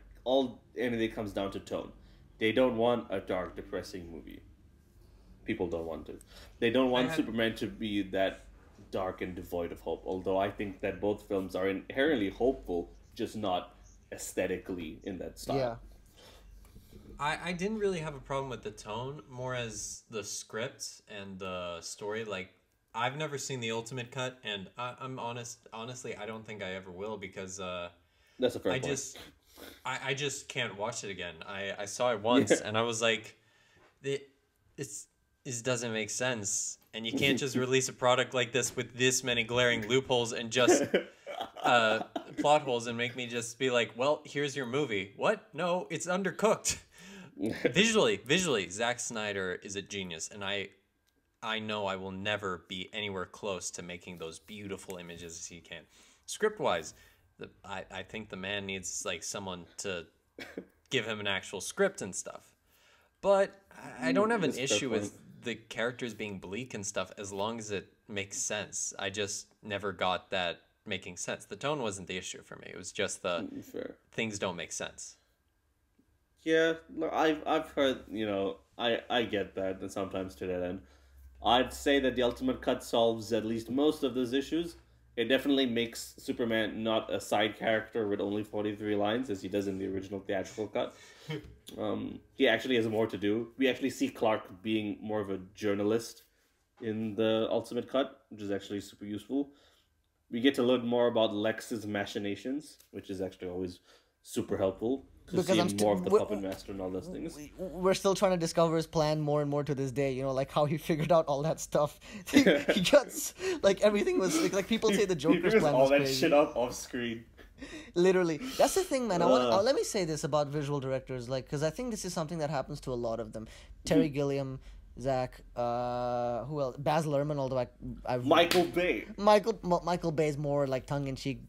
C: anything comes down to tone. They don't want a dark, depressing movie. People don't want it. They don't want Superman to be that dark and devoid of hope. Although I think that both films are inherently hopeful, just not aesthetically in that style.
A: Yeah.
B: I didn't really have a problem with the tone, more as the script and the story. Like, I've never seen the Ultimate Cut, and I'm honestly, I don't think I ever will, because
C: that's a fair point.
B: I just can't watch it again. I saw it once, and I was like, it doesn't make sense. And you can't just release a product like this with this many glaring loopholes and just plot holes and make me just be like, well, here's your movie. What? No, it's undercooked. Visually, Zack Snyder is a genius, and I know I will never be anywhere close to making those beautiful images as he can. Script-wise, I think the man needs like someone to give him an actual script and stuff. But I don't have an issue with the characters being bleak and stuff as long as it makes sense. I just never got that making sense. The tone wasn't the issue for me. It was just the things don't make sense.
C: Yeah, I've heard, I get that, and sometimes to that end. I'd say that the Ultimate Cut solves at least most of those issues. It definitely makes Superman not a side character with only 43 lines, as he does in the original theatrical cut. He actually has more to do. We actually see Clark being more of a journalist in the Ultimate Cut, which is actually super useful. We get to learn more about Lex's machinations, which is actually always super helpful. To see more of the Puppet Master and all those things.
A: We're still trying to discover his plan more and more to this day. Like how he figured out all that stuff. He got like everything was like people say the Joker's plan was crazy.
C: All that shit up off screen.
A: Literally, that's the thing, man. Let me say this about visual directors, like, because I think this is something that happens to a lot of them. Terry Gilliam, Zach, who else? Baz Luhrmann, although I've
C: Michael Bay.
A: Michael Bay's more like tongue in cheek.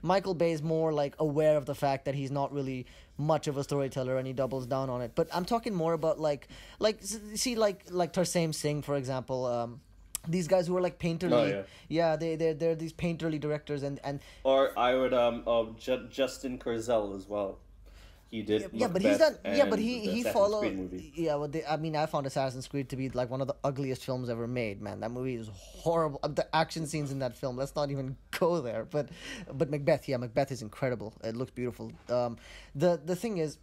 A: Michael Bay's more like aware of the fact that he's not really much of a storyteller, and he doubles down on it. But I'm talking more about like Tarsem Singh, for example. These guys who are like painterly, they're these painterly directors, and
C: or I would Justin Kurzel as well. He did.
A: Yeah, but he's done. Yeah, but he followed. Yeah, well, I found Assassin's Creed to be like one of the ugliest films ever made. Man, that movie is horrible. The action scenes in that film. Let's not even go there. But Macbeth, Macbeth is incredible. It looks beautiful. The thing is,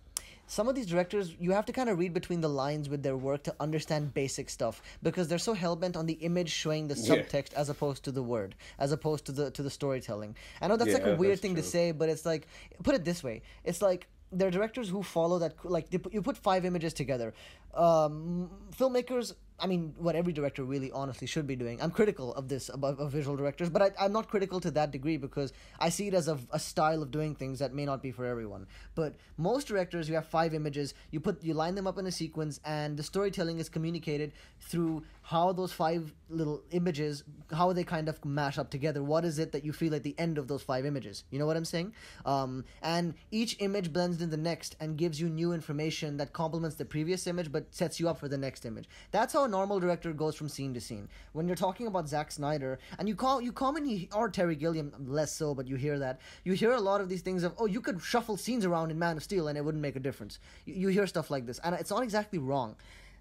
A: some of these directors, you have to kind of read between the lines with their work to understand basic stuff, because they're so hell-bent on the image showing the subtext as opposed to the word, as opposed to the storytelling. I know that's like a weird thing to say, but it's like, put it this way, it's like there are directors who follow that, like you put 5 images together. Filmmakers, I mean, what every director really honestly should be doing. I'm critical of this, of visual directors, but I'm not critical to that degree, because I see it as a style of doing things that may not be for everyone. But most directors, you have 5 images, you line them up in a sequence, and the storytelling is communicated through how those 5 little images, how they kind of mash up together. What is it that you feel at the end of those 5 images? You know what I'm saying? And each image blends in the next and gives you new information that complements the previous image but sets you up for the next image. That's how how a normal director goes from scene to scene. When you're talking about Zack Snyder, and you commonly, or Terry Gilliam, less so, but you hear that. You hear a lot of these things of, oh, you could shuffle scenes around in Man of Steel and it wouldn't make a difference. You hear stuff like this, and it's not exactly wrong.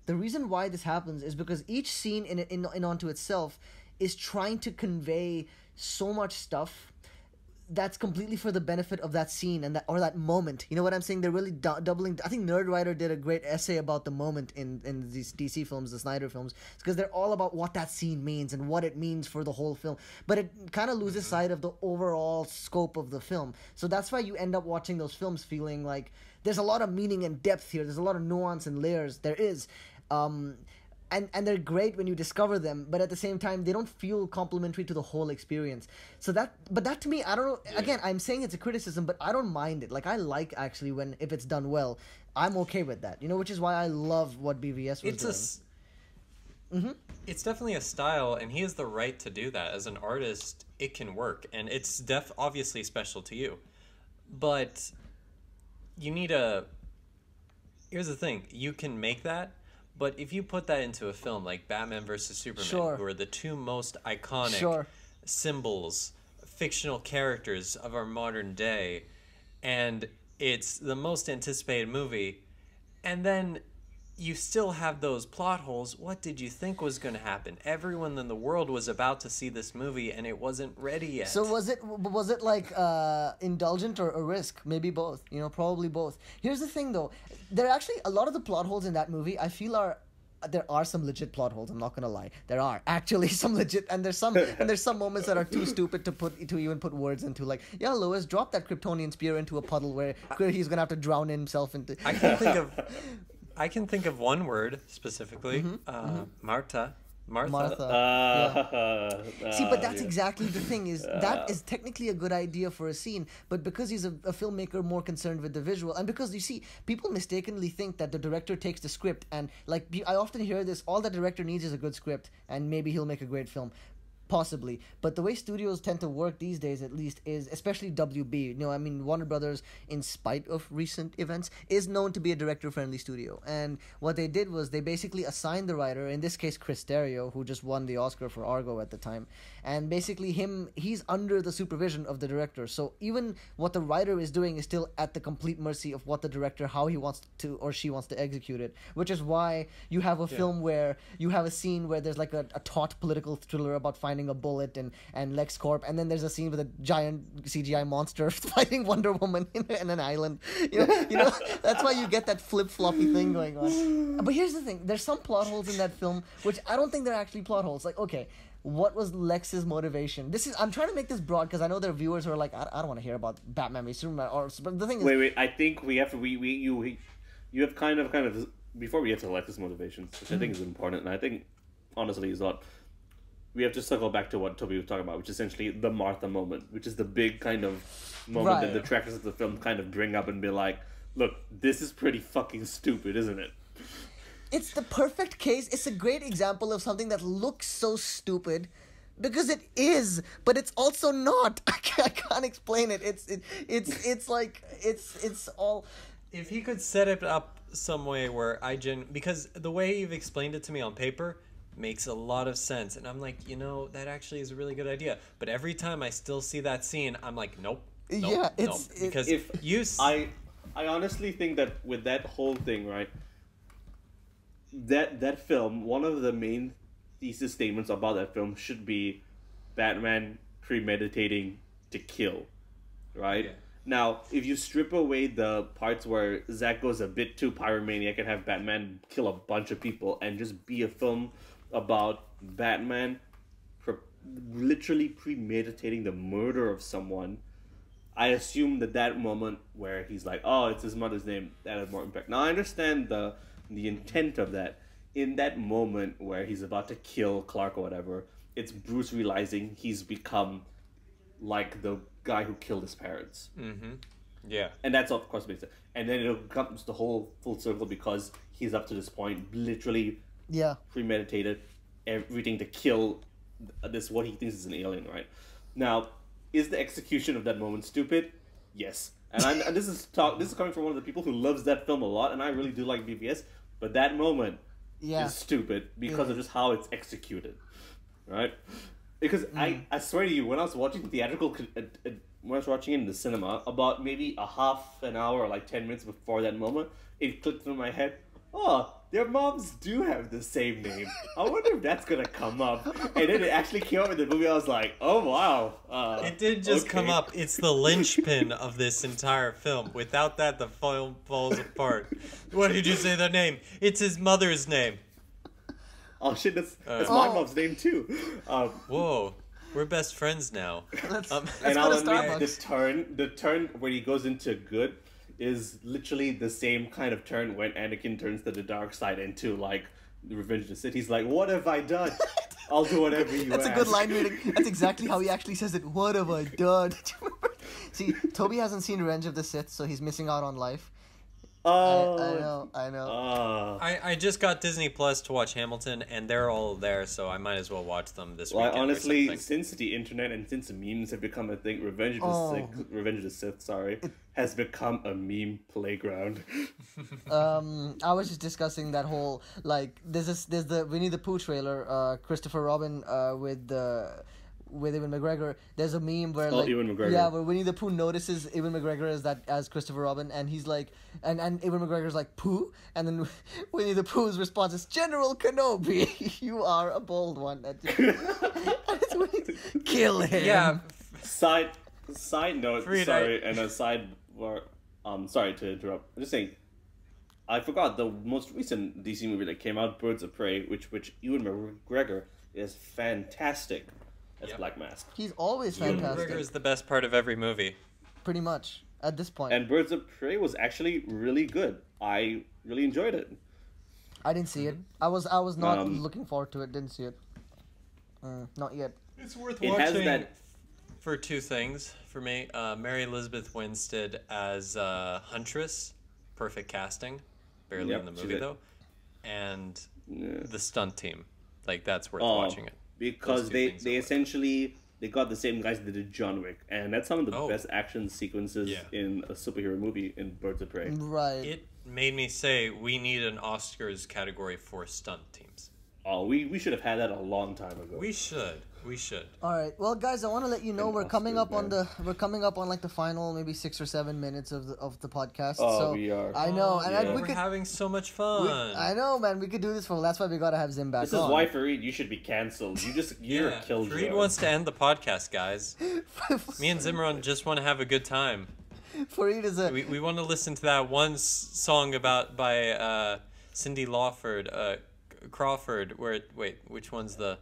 A: The reason why this happens is because each scene in onto itself is trying to convey so much stuff that's completely for the benefit of that scene and that moment. You know what I'm saying? They're really doubling. I think Nerdwriter did a great essay about the moment in these DC films, the Snyder films, because they're all about what that scene means and what it means for the whole film. But it kind of loses sight of the overall scope of the film. So that's why you end up watching those films feeling like there's a lot of meaning and depth here. There's a lot of nuance and layers. There is. And they're great when you discover them, but at the same time, they don't feel complementary to the whole experience. So that to me, I don't know. Yeah. Again, I'm saying it's a criticism, but I don't mind it. Like, I like actually if it's done well, I'm okay with that. You know, which is why I love what BVS was doing.
B: It's definitely a style, and he has the right to do that. As an artist, it can work, and it's obviously special to you. But you need here's the thing: you can make that. But if you put that into a film like Batman vs. Superman, who are the two most iconic symbols, fictional characters of our modern day, and it's the most anticipated movie, and then you still have those plot holes, what did you think was going to happen? Everyone in the world was about to see this movie, and it wasn't ready yet.
A: So was it like indulgent or a risk? Maybe both. You know, probably both. Here's the thing, though. There are actually a lot of the plot holes in that movie, I feel there are some legit plot holes. I'm not gonna lie. There are actually some legit, and there's some moments that are too stupid to even put words into. Like, yeah, Lois, drop that Kryptonian spear into a puddle where he's gonna have to drown himself into.
B: I can think of one word specifically. Martha.
A: See, but that's exactly the thing, is that is technically a good idea for a scene, but because he's a filmmaker more concerned with the visual, and because, you see, people mistakenly think that the director takes the script, and like, I often hear this, all the director needs is a good script, and maybe he'll make a great film. Possibly, but the way studios tend to work these days, at least, is especially WB. You know, I mean, Warner Brothers, in spite of recent events, is known to be a director-friendly studio. And what they did was they basically assigned the writer, in this case Chris Terrio, who just won the Oscar for Argo at the time, and basically he's under the supervision of the director. So even what the writer is doing is still at the complete mercy of what the director, how he wants to or she wants to execute it. Which is why you have a film where you have a scene where there's like a taut political thriller about finding a bullet and LexCorp, and then there's a scene with a giant CGI monster fighting Wonder Woman in an island. You know, that's why you get that flip-floppy thing going on. But here's the thing: there's some plot holes in that film which I don't think they're actually plot holes. Like, okay, what was Lex's motivation? I'm trying to make this broad because I know there are viewers who are like, I don't want to hear about Batman v Superman. But the thing is,
C: wait. I think we have to. You have kind of before we get to Lex's motivations, which I think is important, and I think honestly is not. We have to circle back to what Toby was talking about, which is essentially the Martha moment, which is the big kind of moment that the directors of the film kind of bring up and be like, look, this is pretty fucking stupid, isn't it?
A: It's the perfect case. It's a great example of something that looks so stupid because it is, but it's also not. I can't explain it. It's like, it's all...
B: If he could set it up some way where because the way you've explained it to me on paper makes a lot of sense, and I'm like, that actually is a really good idea. But every time I still see that scene, I'm like, nope. Because
C: I honestly think that with that whole thing, right, that film, one of the main thesis statements about that film should be Batman premeditating to kill, right? Yeah. Now, if you strip away the parts where Zack goes a bit too pyromaniac and have Batman kill a bunch of people and just be a film about Batman literally premeditating the murder of someone, I assume that moment where he's like, oh, it's his mother's name, that had more impact. Now, I understand the intent of that. In that moment where he's about to kill Clark or whatever, it's Bruce realizing he's become like the guy who killed his parents.
B: Mm-hmm. Yeah.
C: And that's, of course, makes sense. And then it comes the whole full circle because he's up to this point literally premeditated everything to kill what he thinks is an alien, right? Now, is the execution of that moment stupid? Yes. And this is coming from one of the people who loves that film a lot, and I really do like BVS, but that moment is stupid because of just how it's executed, right? Because I swear to you, when I was watching theatrical, when I was watching it in the cinema, about maybe a half an hour or like 10 minutes before that moment, it clicked through my head. Oh, their moms do have the same name. I wonder if that's gonna come up. And then it actually came up in the movie. I was like, oh wow.
B: It did just come up. It's the linchpin of this entire film. Without that, the film falls apart. What did you say their name? It's his mother's name.
C: Oh shit, that's my mom's name too.
B: Whoa, we're best friends now.
C: And I'll admit, the turn when he goes into good is literally the same kind of turn when Anakin turns to the dark side into like Revenge of the Sith. He's like, "What have I done? I'll do whatever you
A: That's
C: ask."
A: a good line reading. That's exactly how he actually says it. What have I done? See, Toby hasn't seen Revenge of the Sith, so he's missing out on life.
C: Oh,
A: I know.
B: I just got Disney Plus to watch Hamilton, and they're all there, so I might as well watch them this weekend.
C: Honestly, since the internet and since memes have become a thing, Revenge of the Sith, has become a meme playground.
A: I was just discussing that whole like there's the Winnie the Pooh trailer, Christopher Robin with Ewan McGregor. There's a meme where
C: Ewan McGregor.
A: Yeah, where Winnie the Pooh notices Ewan McGregor as Christopher Robin, and he's like, and Ewan McGregor's like, Pooh, and then Winnie the Pooh's response is, General Kenobi, you are a bold one. Kill him.
B: Yeah.
C: Side note,
B: Fareed,
C: sorry to interrupt. I'm just saying, I forgot the most recent DC movie that came out, Birds of Prey, which Ewan McGregor is fantastic as Black Mask.
A: He's always fantastic.
B: McGregor is the best part of every movie.
A: Pretty much, at this point.
C: And Birds of Prey was actually really good. I really enjoyed it.
A: I didn't see it. I was not looking forward to it. Didn't see it. Not yet.
B: It's worth
C: It
B: watching
C: has that...
B: for two things for me. Mary Elizabeth Winstead as Huntress. Perfect casting. Barely in the movie, though. And the stunt team. Like, that's worth watching it.
C: Because they essentially they got the same guys that did John Wick, and that's some of the best action sequences in a superhero movie in Birds of Prey.
A: Right.
B: It made me say we need an Oscars category for stunt teams.
C: Oh, we should have had that a long time ago.
B: We should.
A: All right. Well, guys, I want to let you know we're coming up on like the final maybe 6 or 7 minutes of the podcast.
C: Oh,
A: so
C: we are.
A: I know, and
B: we're having so much fun.
A: I know, man. We could do this for. That's why we gotta have Zim back.
C: This is why Fareed, you should be canceled. You're a killjoy.
B: Fareed wants to end the podcast, guys. Me and Zimran just want to have a good time.
A: Fareed is
B: we want to listen to that one song by Cindy Crawford. Which one's the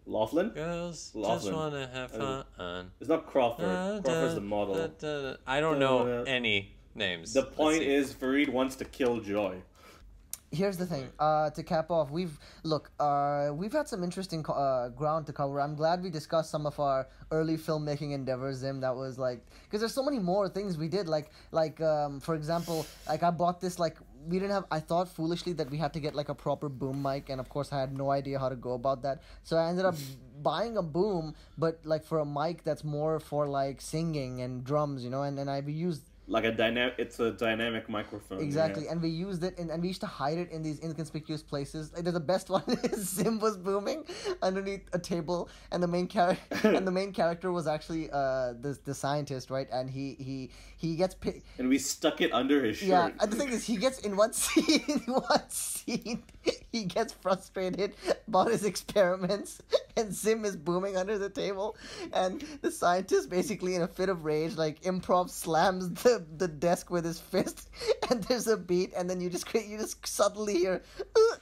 C: Laughlin?
B: Girls
C: Laughlin.
B: just want to have fun.
C: It's not Crawford. Crawford's the model.
B: I don't know any names.
C: The point is, Fareed wants to kill Joy.
A: Here's the thing. To cap off, we've had some interesting ground to cover. I'm glad we discussed some of our early filmmaking endeavors. Zim, that was like, because there's so many more things we did. Like for example, like I bought this like. We didn't have. I thought foolishly that we had to get like a proper boom mic, and of course I had no idea how to go about that. So I ended up buying a boom, but like for a mic that's more for like singing and drums, and I used.
C: Like it's a dynamic microphone.
A: Exactly, and we used it, and we used to hide it in these inconspicuous places. Like, the best one is Zim was booming underneath a table, and the main character was actually the scientist, right? And he gets picked.
C: And we stuck it under his shirt.
A: Yeah, and the thing is, he gets in one scene, he gets frustrated about his experiments, and Zim is booming under the table, and the scientist basically in a fit of rage, like improv slams the desk with his fist, and there's a beat, and then you just subtly hear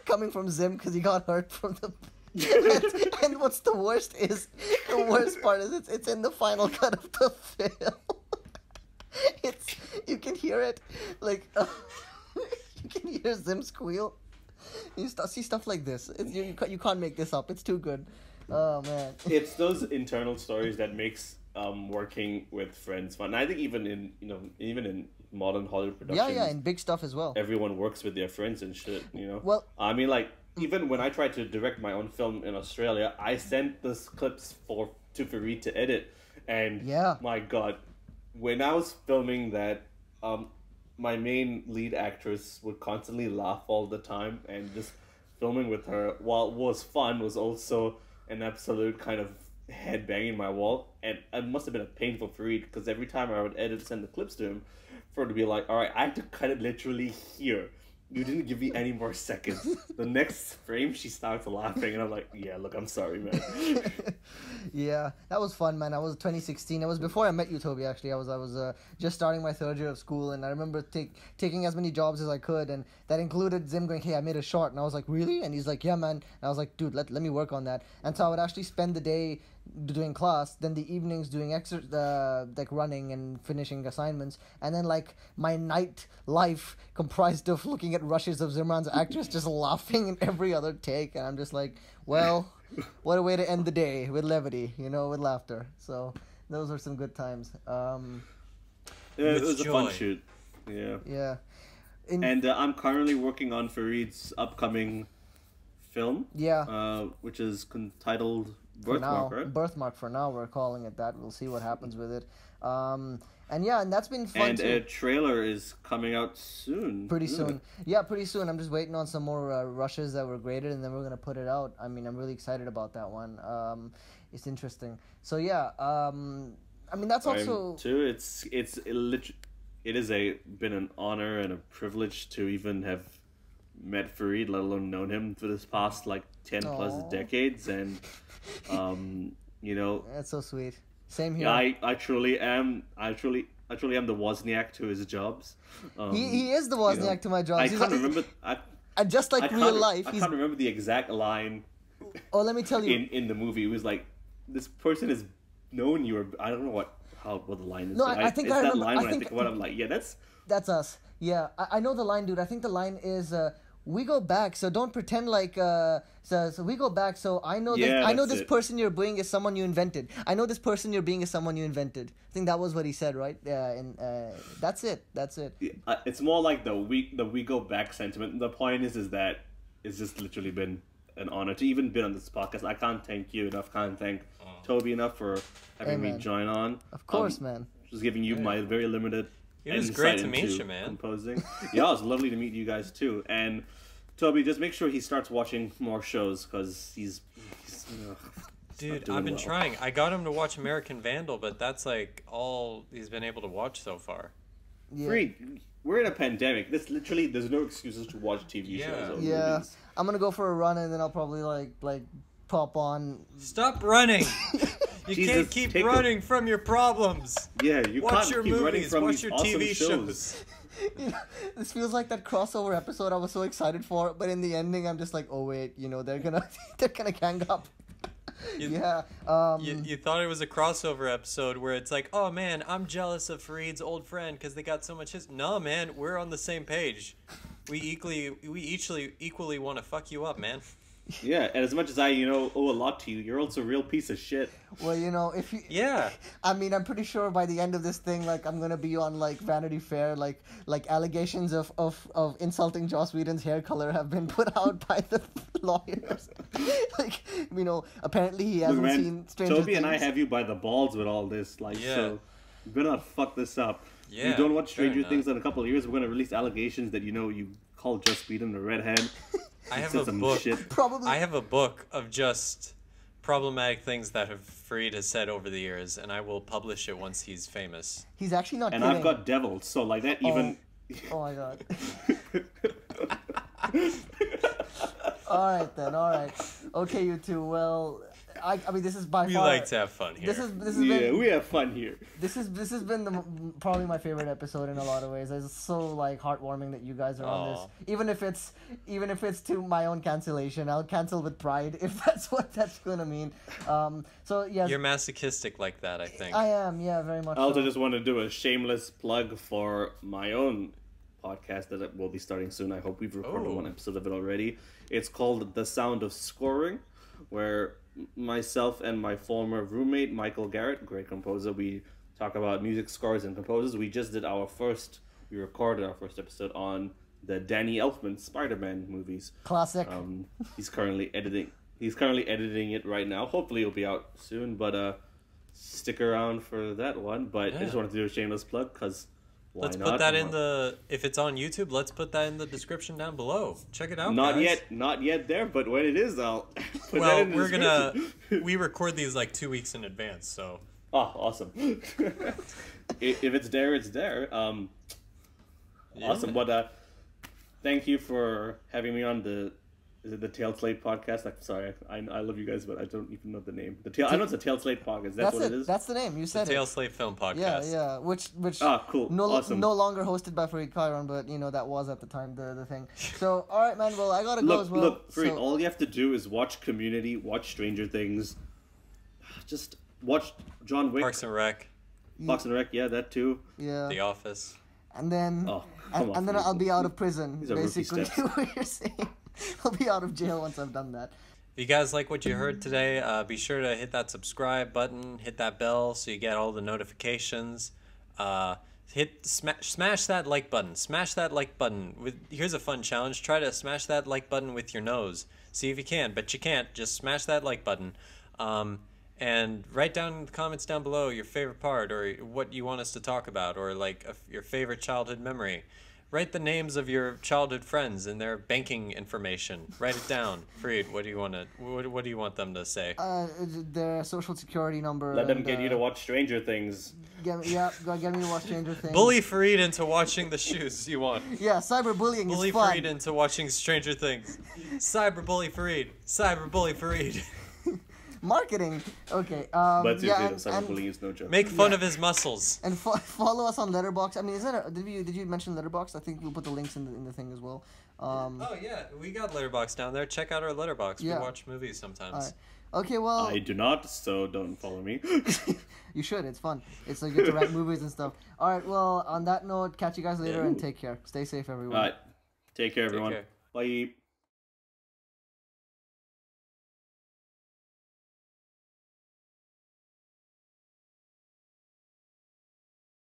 A: coming from Zim because he got hurt from the. and what's the worst part is it's in the final cut of the film. You can hear it, like you can hear Zim squeal. You see stuff like this. You can't make this up. It's too good. Oh man.
C: It's those internal stories that makes working with friends fun. And I think even in modern Hollywood productions,
A: in big stuff as well.
C: Everyone works with their friends and shit.
A: Well,
C: I mean, like even when I tried to direct my own film in Australia, I sent those clips to Fareed to edit, and my God, when I was filming that, my main lead actress would constantly laugh all the time and just filming with her, while it was fun, was also an absolute kind of head banging my wall, and it must have been a painful Fareed, because every time I would edit, send the clips to him, for it to be like, all right, I had to cut it literally here. You didn't give me any more seconds. The next frame, she starts laughing, and I'm like, yeah, look, I'm sorry, man.
A: Yeah, that was fun, man. I was 2016. It was before I met you, Toby. Actually, I was just starting my third year of school, and I remember taking as many jobs as I could, and that included Zim going, "Hey, I made a short," and I was like, "Really?" And he's like, "Yeah, man." And I was like, "Dude, let me work on that." And so I would actually spend the day doing class, then the evenings doing like running and finishing assignments, and then like my night life comprised of looking at rushes of Zimran's actress just laughing in every other take, and I'm just like, well, what a way to end the day, with levity, with laughter. So those were some good times.
C: Yeah, it was a fun shoot. Yeah.
A: Yeah.
C: And I'm currently working on Fareed's upcoming film.
A: Yeah.
C: Which is titled Birthmark, right?
A: Birthmark, for now, we're calling it that. We'll see what happens with it. And that's been fun too.
C: And a trailer is coming out soon.
A: Pretty soon. Yeah, pretty soon. I'm just waiting on some more rushes that were graded, and then we're going to put it out. I mean, I'm really excited about that one. It's interesting. So, yeah. I mean, that's also...
C: Too. It has been an honor and a privilege to even have met Fareed, let alone known him for this past, 10 plus decades. And,
A: That's so sweet. Same here.
C: I truly am the Wozniak to his jobs.
A: He is the Wozniak to my jobs.
C: I can't remember.
A: And just like real life,
C: I can't remember the exact line.
A: Oh, let me tell you.
C: In the movie, it was like, this person has known you, or I don't know what the line is.
A: No, I think I remember.
C: That line when I think of what I'm like, yeah,
A: that's us. Yeah, I know the line, dude. I think the line is. We go back, so don't pretend like so we go back, so I know this person you're being is someone you invented. I know this person you're being is someone you invented. I think that was what he said, right? Yeah, and that's it.
C: It's more like the we go back sentiment. The point is that it's just literally been an honor to even be on this podcast. I can't thank you enough. Can't thank Toby enough for having me join on.
A: Of course, man.
C: Just giving you my very limited.
B: It was great to meet you, man.
C: Composing. Yeah, it was lovely to meet you guys too. And Toby, just make sure he starts watching more shows, because he's
B: Dude, I've been trying. I got him to watch American Vandal, but that's like all he's been able to watch so far.
A: Yeah.
C: Fareed, we're in a pandemic. There's no excuses to watch TV shows or movies.
A: I'm gonna go for a run, and then I'll probably like pop on.
B: Stop running. You can't keep running from your problems.
C: Yeah, you
B: watch
C: can't
B: your
C: keep
B: movies,
C: running from
B: watch
C: these
B: your
C: awesome
B: TV
C: shows.
A: This feels like that crossover episode I was so excited for, but in the ending I'm just like, oh wait, they're gonna gang up.
B: You thought it was a crossover episode where it's like, oh man, I'm jealous of Fareed's old friend because they got so much history. No, man, we're on the same page. We equally want to fuck you up, man.
C: Yeah, and as much as I, owe a lot to you, you're also a real piece of shit.
A: Well, if you... Yeah. I mean, I'm pretty sure by the end of this thing, I'm gonna be on, Vanity Fair, allegations of insulting Joss Whedon's hair color have been put out by the lawyers. Apparently he hasn't seen Stranger
C: Toby
A: Things.
C: and I have you by the balls with all this, so you better not fuck this up.
B: Yeah,
C: you don't watch Stranger Things in a couple of years, we're gonna release allegations that, you called Joss Whedon a redhead.
B: I have a book.
A: Probably.
B: I have a book of just problematic things that Fareed has said over the years, and I will publish it once he's famous.
A: He's actually not
C: and
A: kidding.
C: I've got Devils, so that even...
A: Oh my god. Alright then, alright. Okay, you two, well... I mean, this is by
B: we
A: far...
B: We like to have fun here.
A: This has been,
C: we have fun here.
A: This has been probably my favorite episode in a lot of ways. It's so heartwarming that you guys are on this. Even if it's to my own cancellation, I'll cancel with pride if that's what that's gonna mean. So yes.
B: You're masochistic like that, I think.
A: I am, yeah, very much.
C: I also just want to do a shameless plug for my own podcast that will be starting soon. I hope we've recorded one episode of it already. It's called The Sound of Scoring, where myself and my former roommate Michael Garrett, great composer, we talk about music scores and composers. We recorded our first episode on the Danny Elfman Spider-Man movies.
A: Classic.
C: He's currently editing it right now. Hopefully it'll be out soon, but stick around for that one. But I just wanted to do a shameless plug because Why
B: Let's
C: not?
B: put that in the. If it's on YouTube, let's put that in the description down below. Check it out.
C: Not
B: guys.
C: not yet there. But when it is, I'll put that
B: Well,
C: in the
B: we're gonna.
C: description.
B: We record these like 2 weeks in advance, so.
C: Oh, awesome! If it's there, it's there. Awesome. But thank you for having me on the. Is it the Tail Slate podcast? I'm sorry, I love you guys, but I don't even know the name. I know it's a Tail Slate podcast. That's what it is.
A: That's the name. You said
B: The Tail
A: it.
B: Slate Film Podcast.
A: Yeah. Which
C: Cool.
A: no
C: Awesome.
A: no longer hosted by Fareed Kairon, but that was at the time the thing. So all right, man. Well, I gotta go as well.
C: Look, Fareed,
A: So-
C: all you have to do is watch Community, watch Stranger Things, just watch John Wick,
B: Parks and Rec,
C: Parks and Rec, yeah, that too.
A: yeah.
B: The Office.
A: And then
C: Oh, come on,
A: and then
C: Fareed.
A: I'll be out of prison.
C: These are rookie
A: Basically,
C: steps.
A: what you're saying. I'll be out of jail once I've done that.
B: If you guys like what you heard today, be sure to hit that subscribe button, hit that bell so you get all the notifications. Smash that like button. Smash that like button. Here's a fun challenge. Try to smash that like button with your nose. See if you can, but you can't. Just smash that like button. And write down in the comments down below your favorite part or what you want us to talk about or like your favorite childhood memory. Write the names of your childhood friends and their banking information. Write it down. Fareed, what do you want them to say?
A: Their social security number.
C: Let them
A: and,
C: get you to watch Stranger Things.
A: Get me to watch Stranger Things.
B: Bully Fareed into watching the shoes you want.
A: Yeah, cyberbullying
B: Bully
A: is fun.
B: Fareed into watching Stranger Things. Cyberbully Fareed. Cyberbully Fareed.
A: Marketing. Okay.
C: But seriously,
A: and,
C: cyberbullying is no joke.
B: Make fun of his muscles.
A: and follow us on Letterboxd. I mean, did you mention Letterboxd? I think we'll put the links in the thing as well.
B: Oh yeah, we got Letterboxd down there. Check out our Letterboxd.
A: Yeah.
B: We watch movies sometimes.
A: All right. Okay, well,
C: I do not, so don't follow me.
A: you should. It's fun. It's like good to rent movies and stuff. All right. Well, on that note, catch you guys later and take care. Stay safe, everyone.
C: All right. Take care, everyone.
B: care.
C: Bye.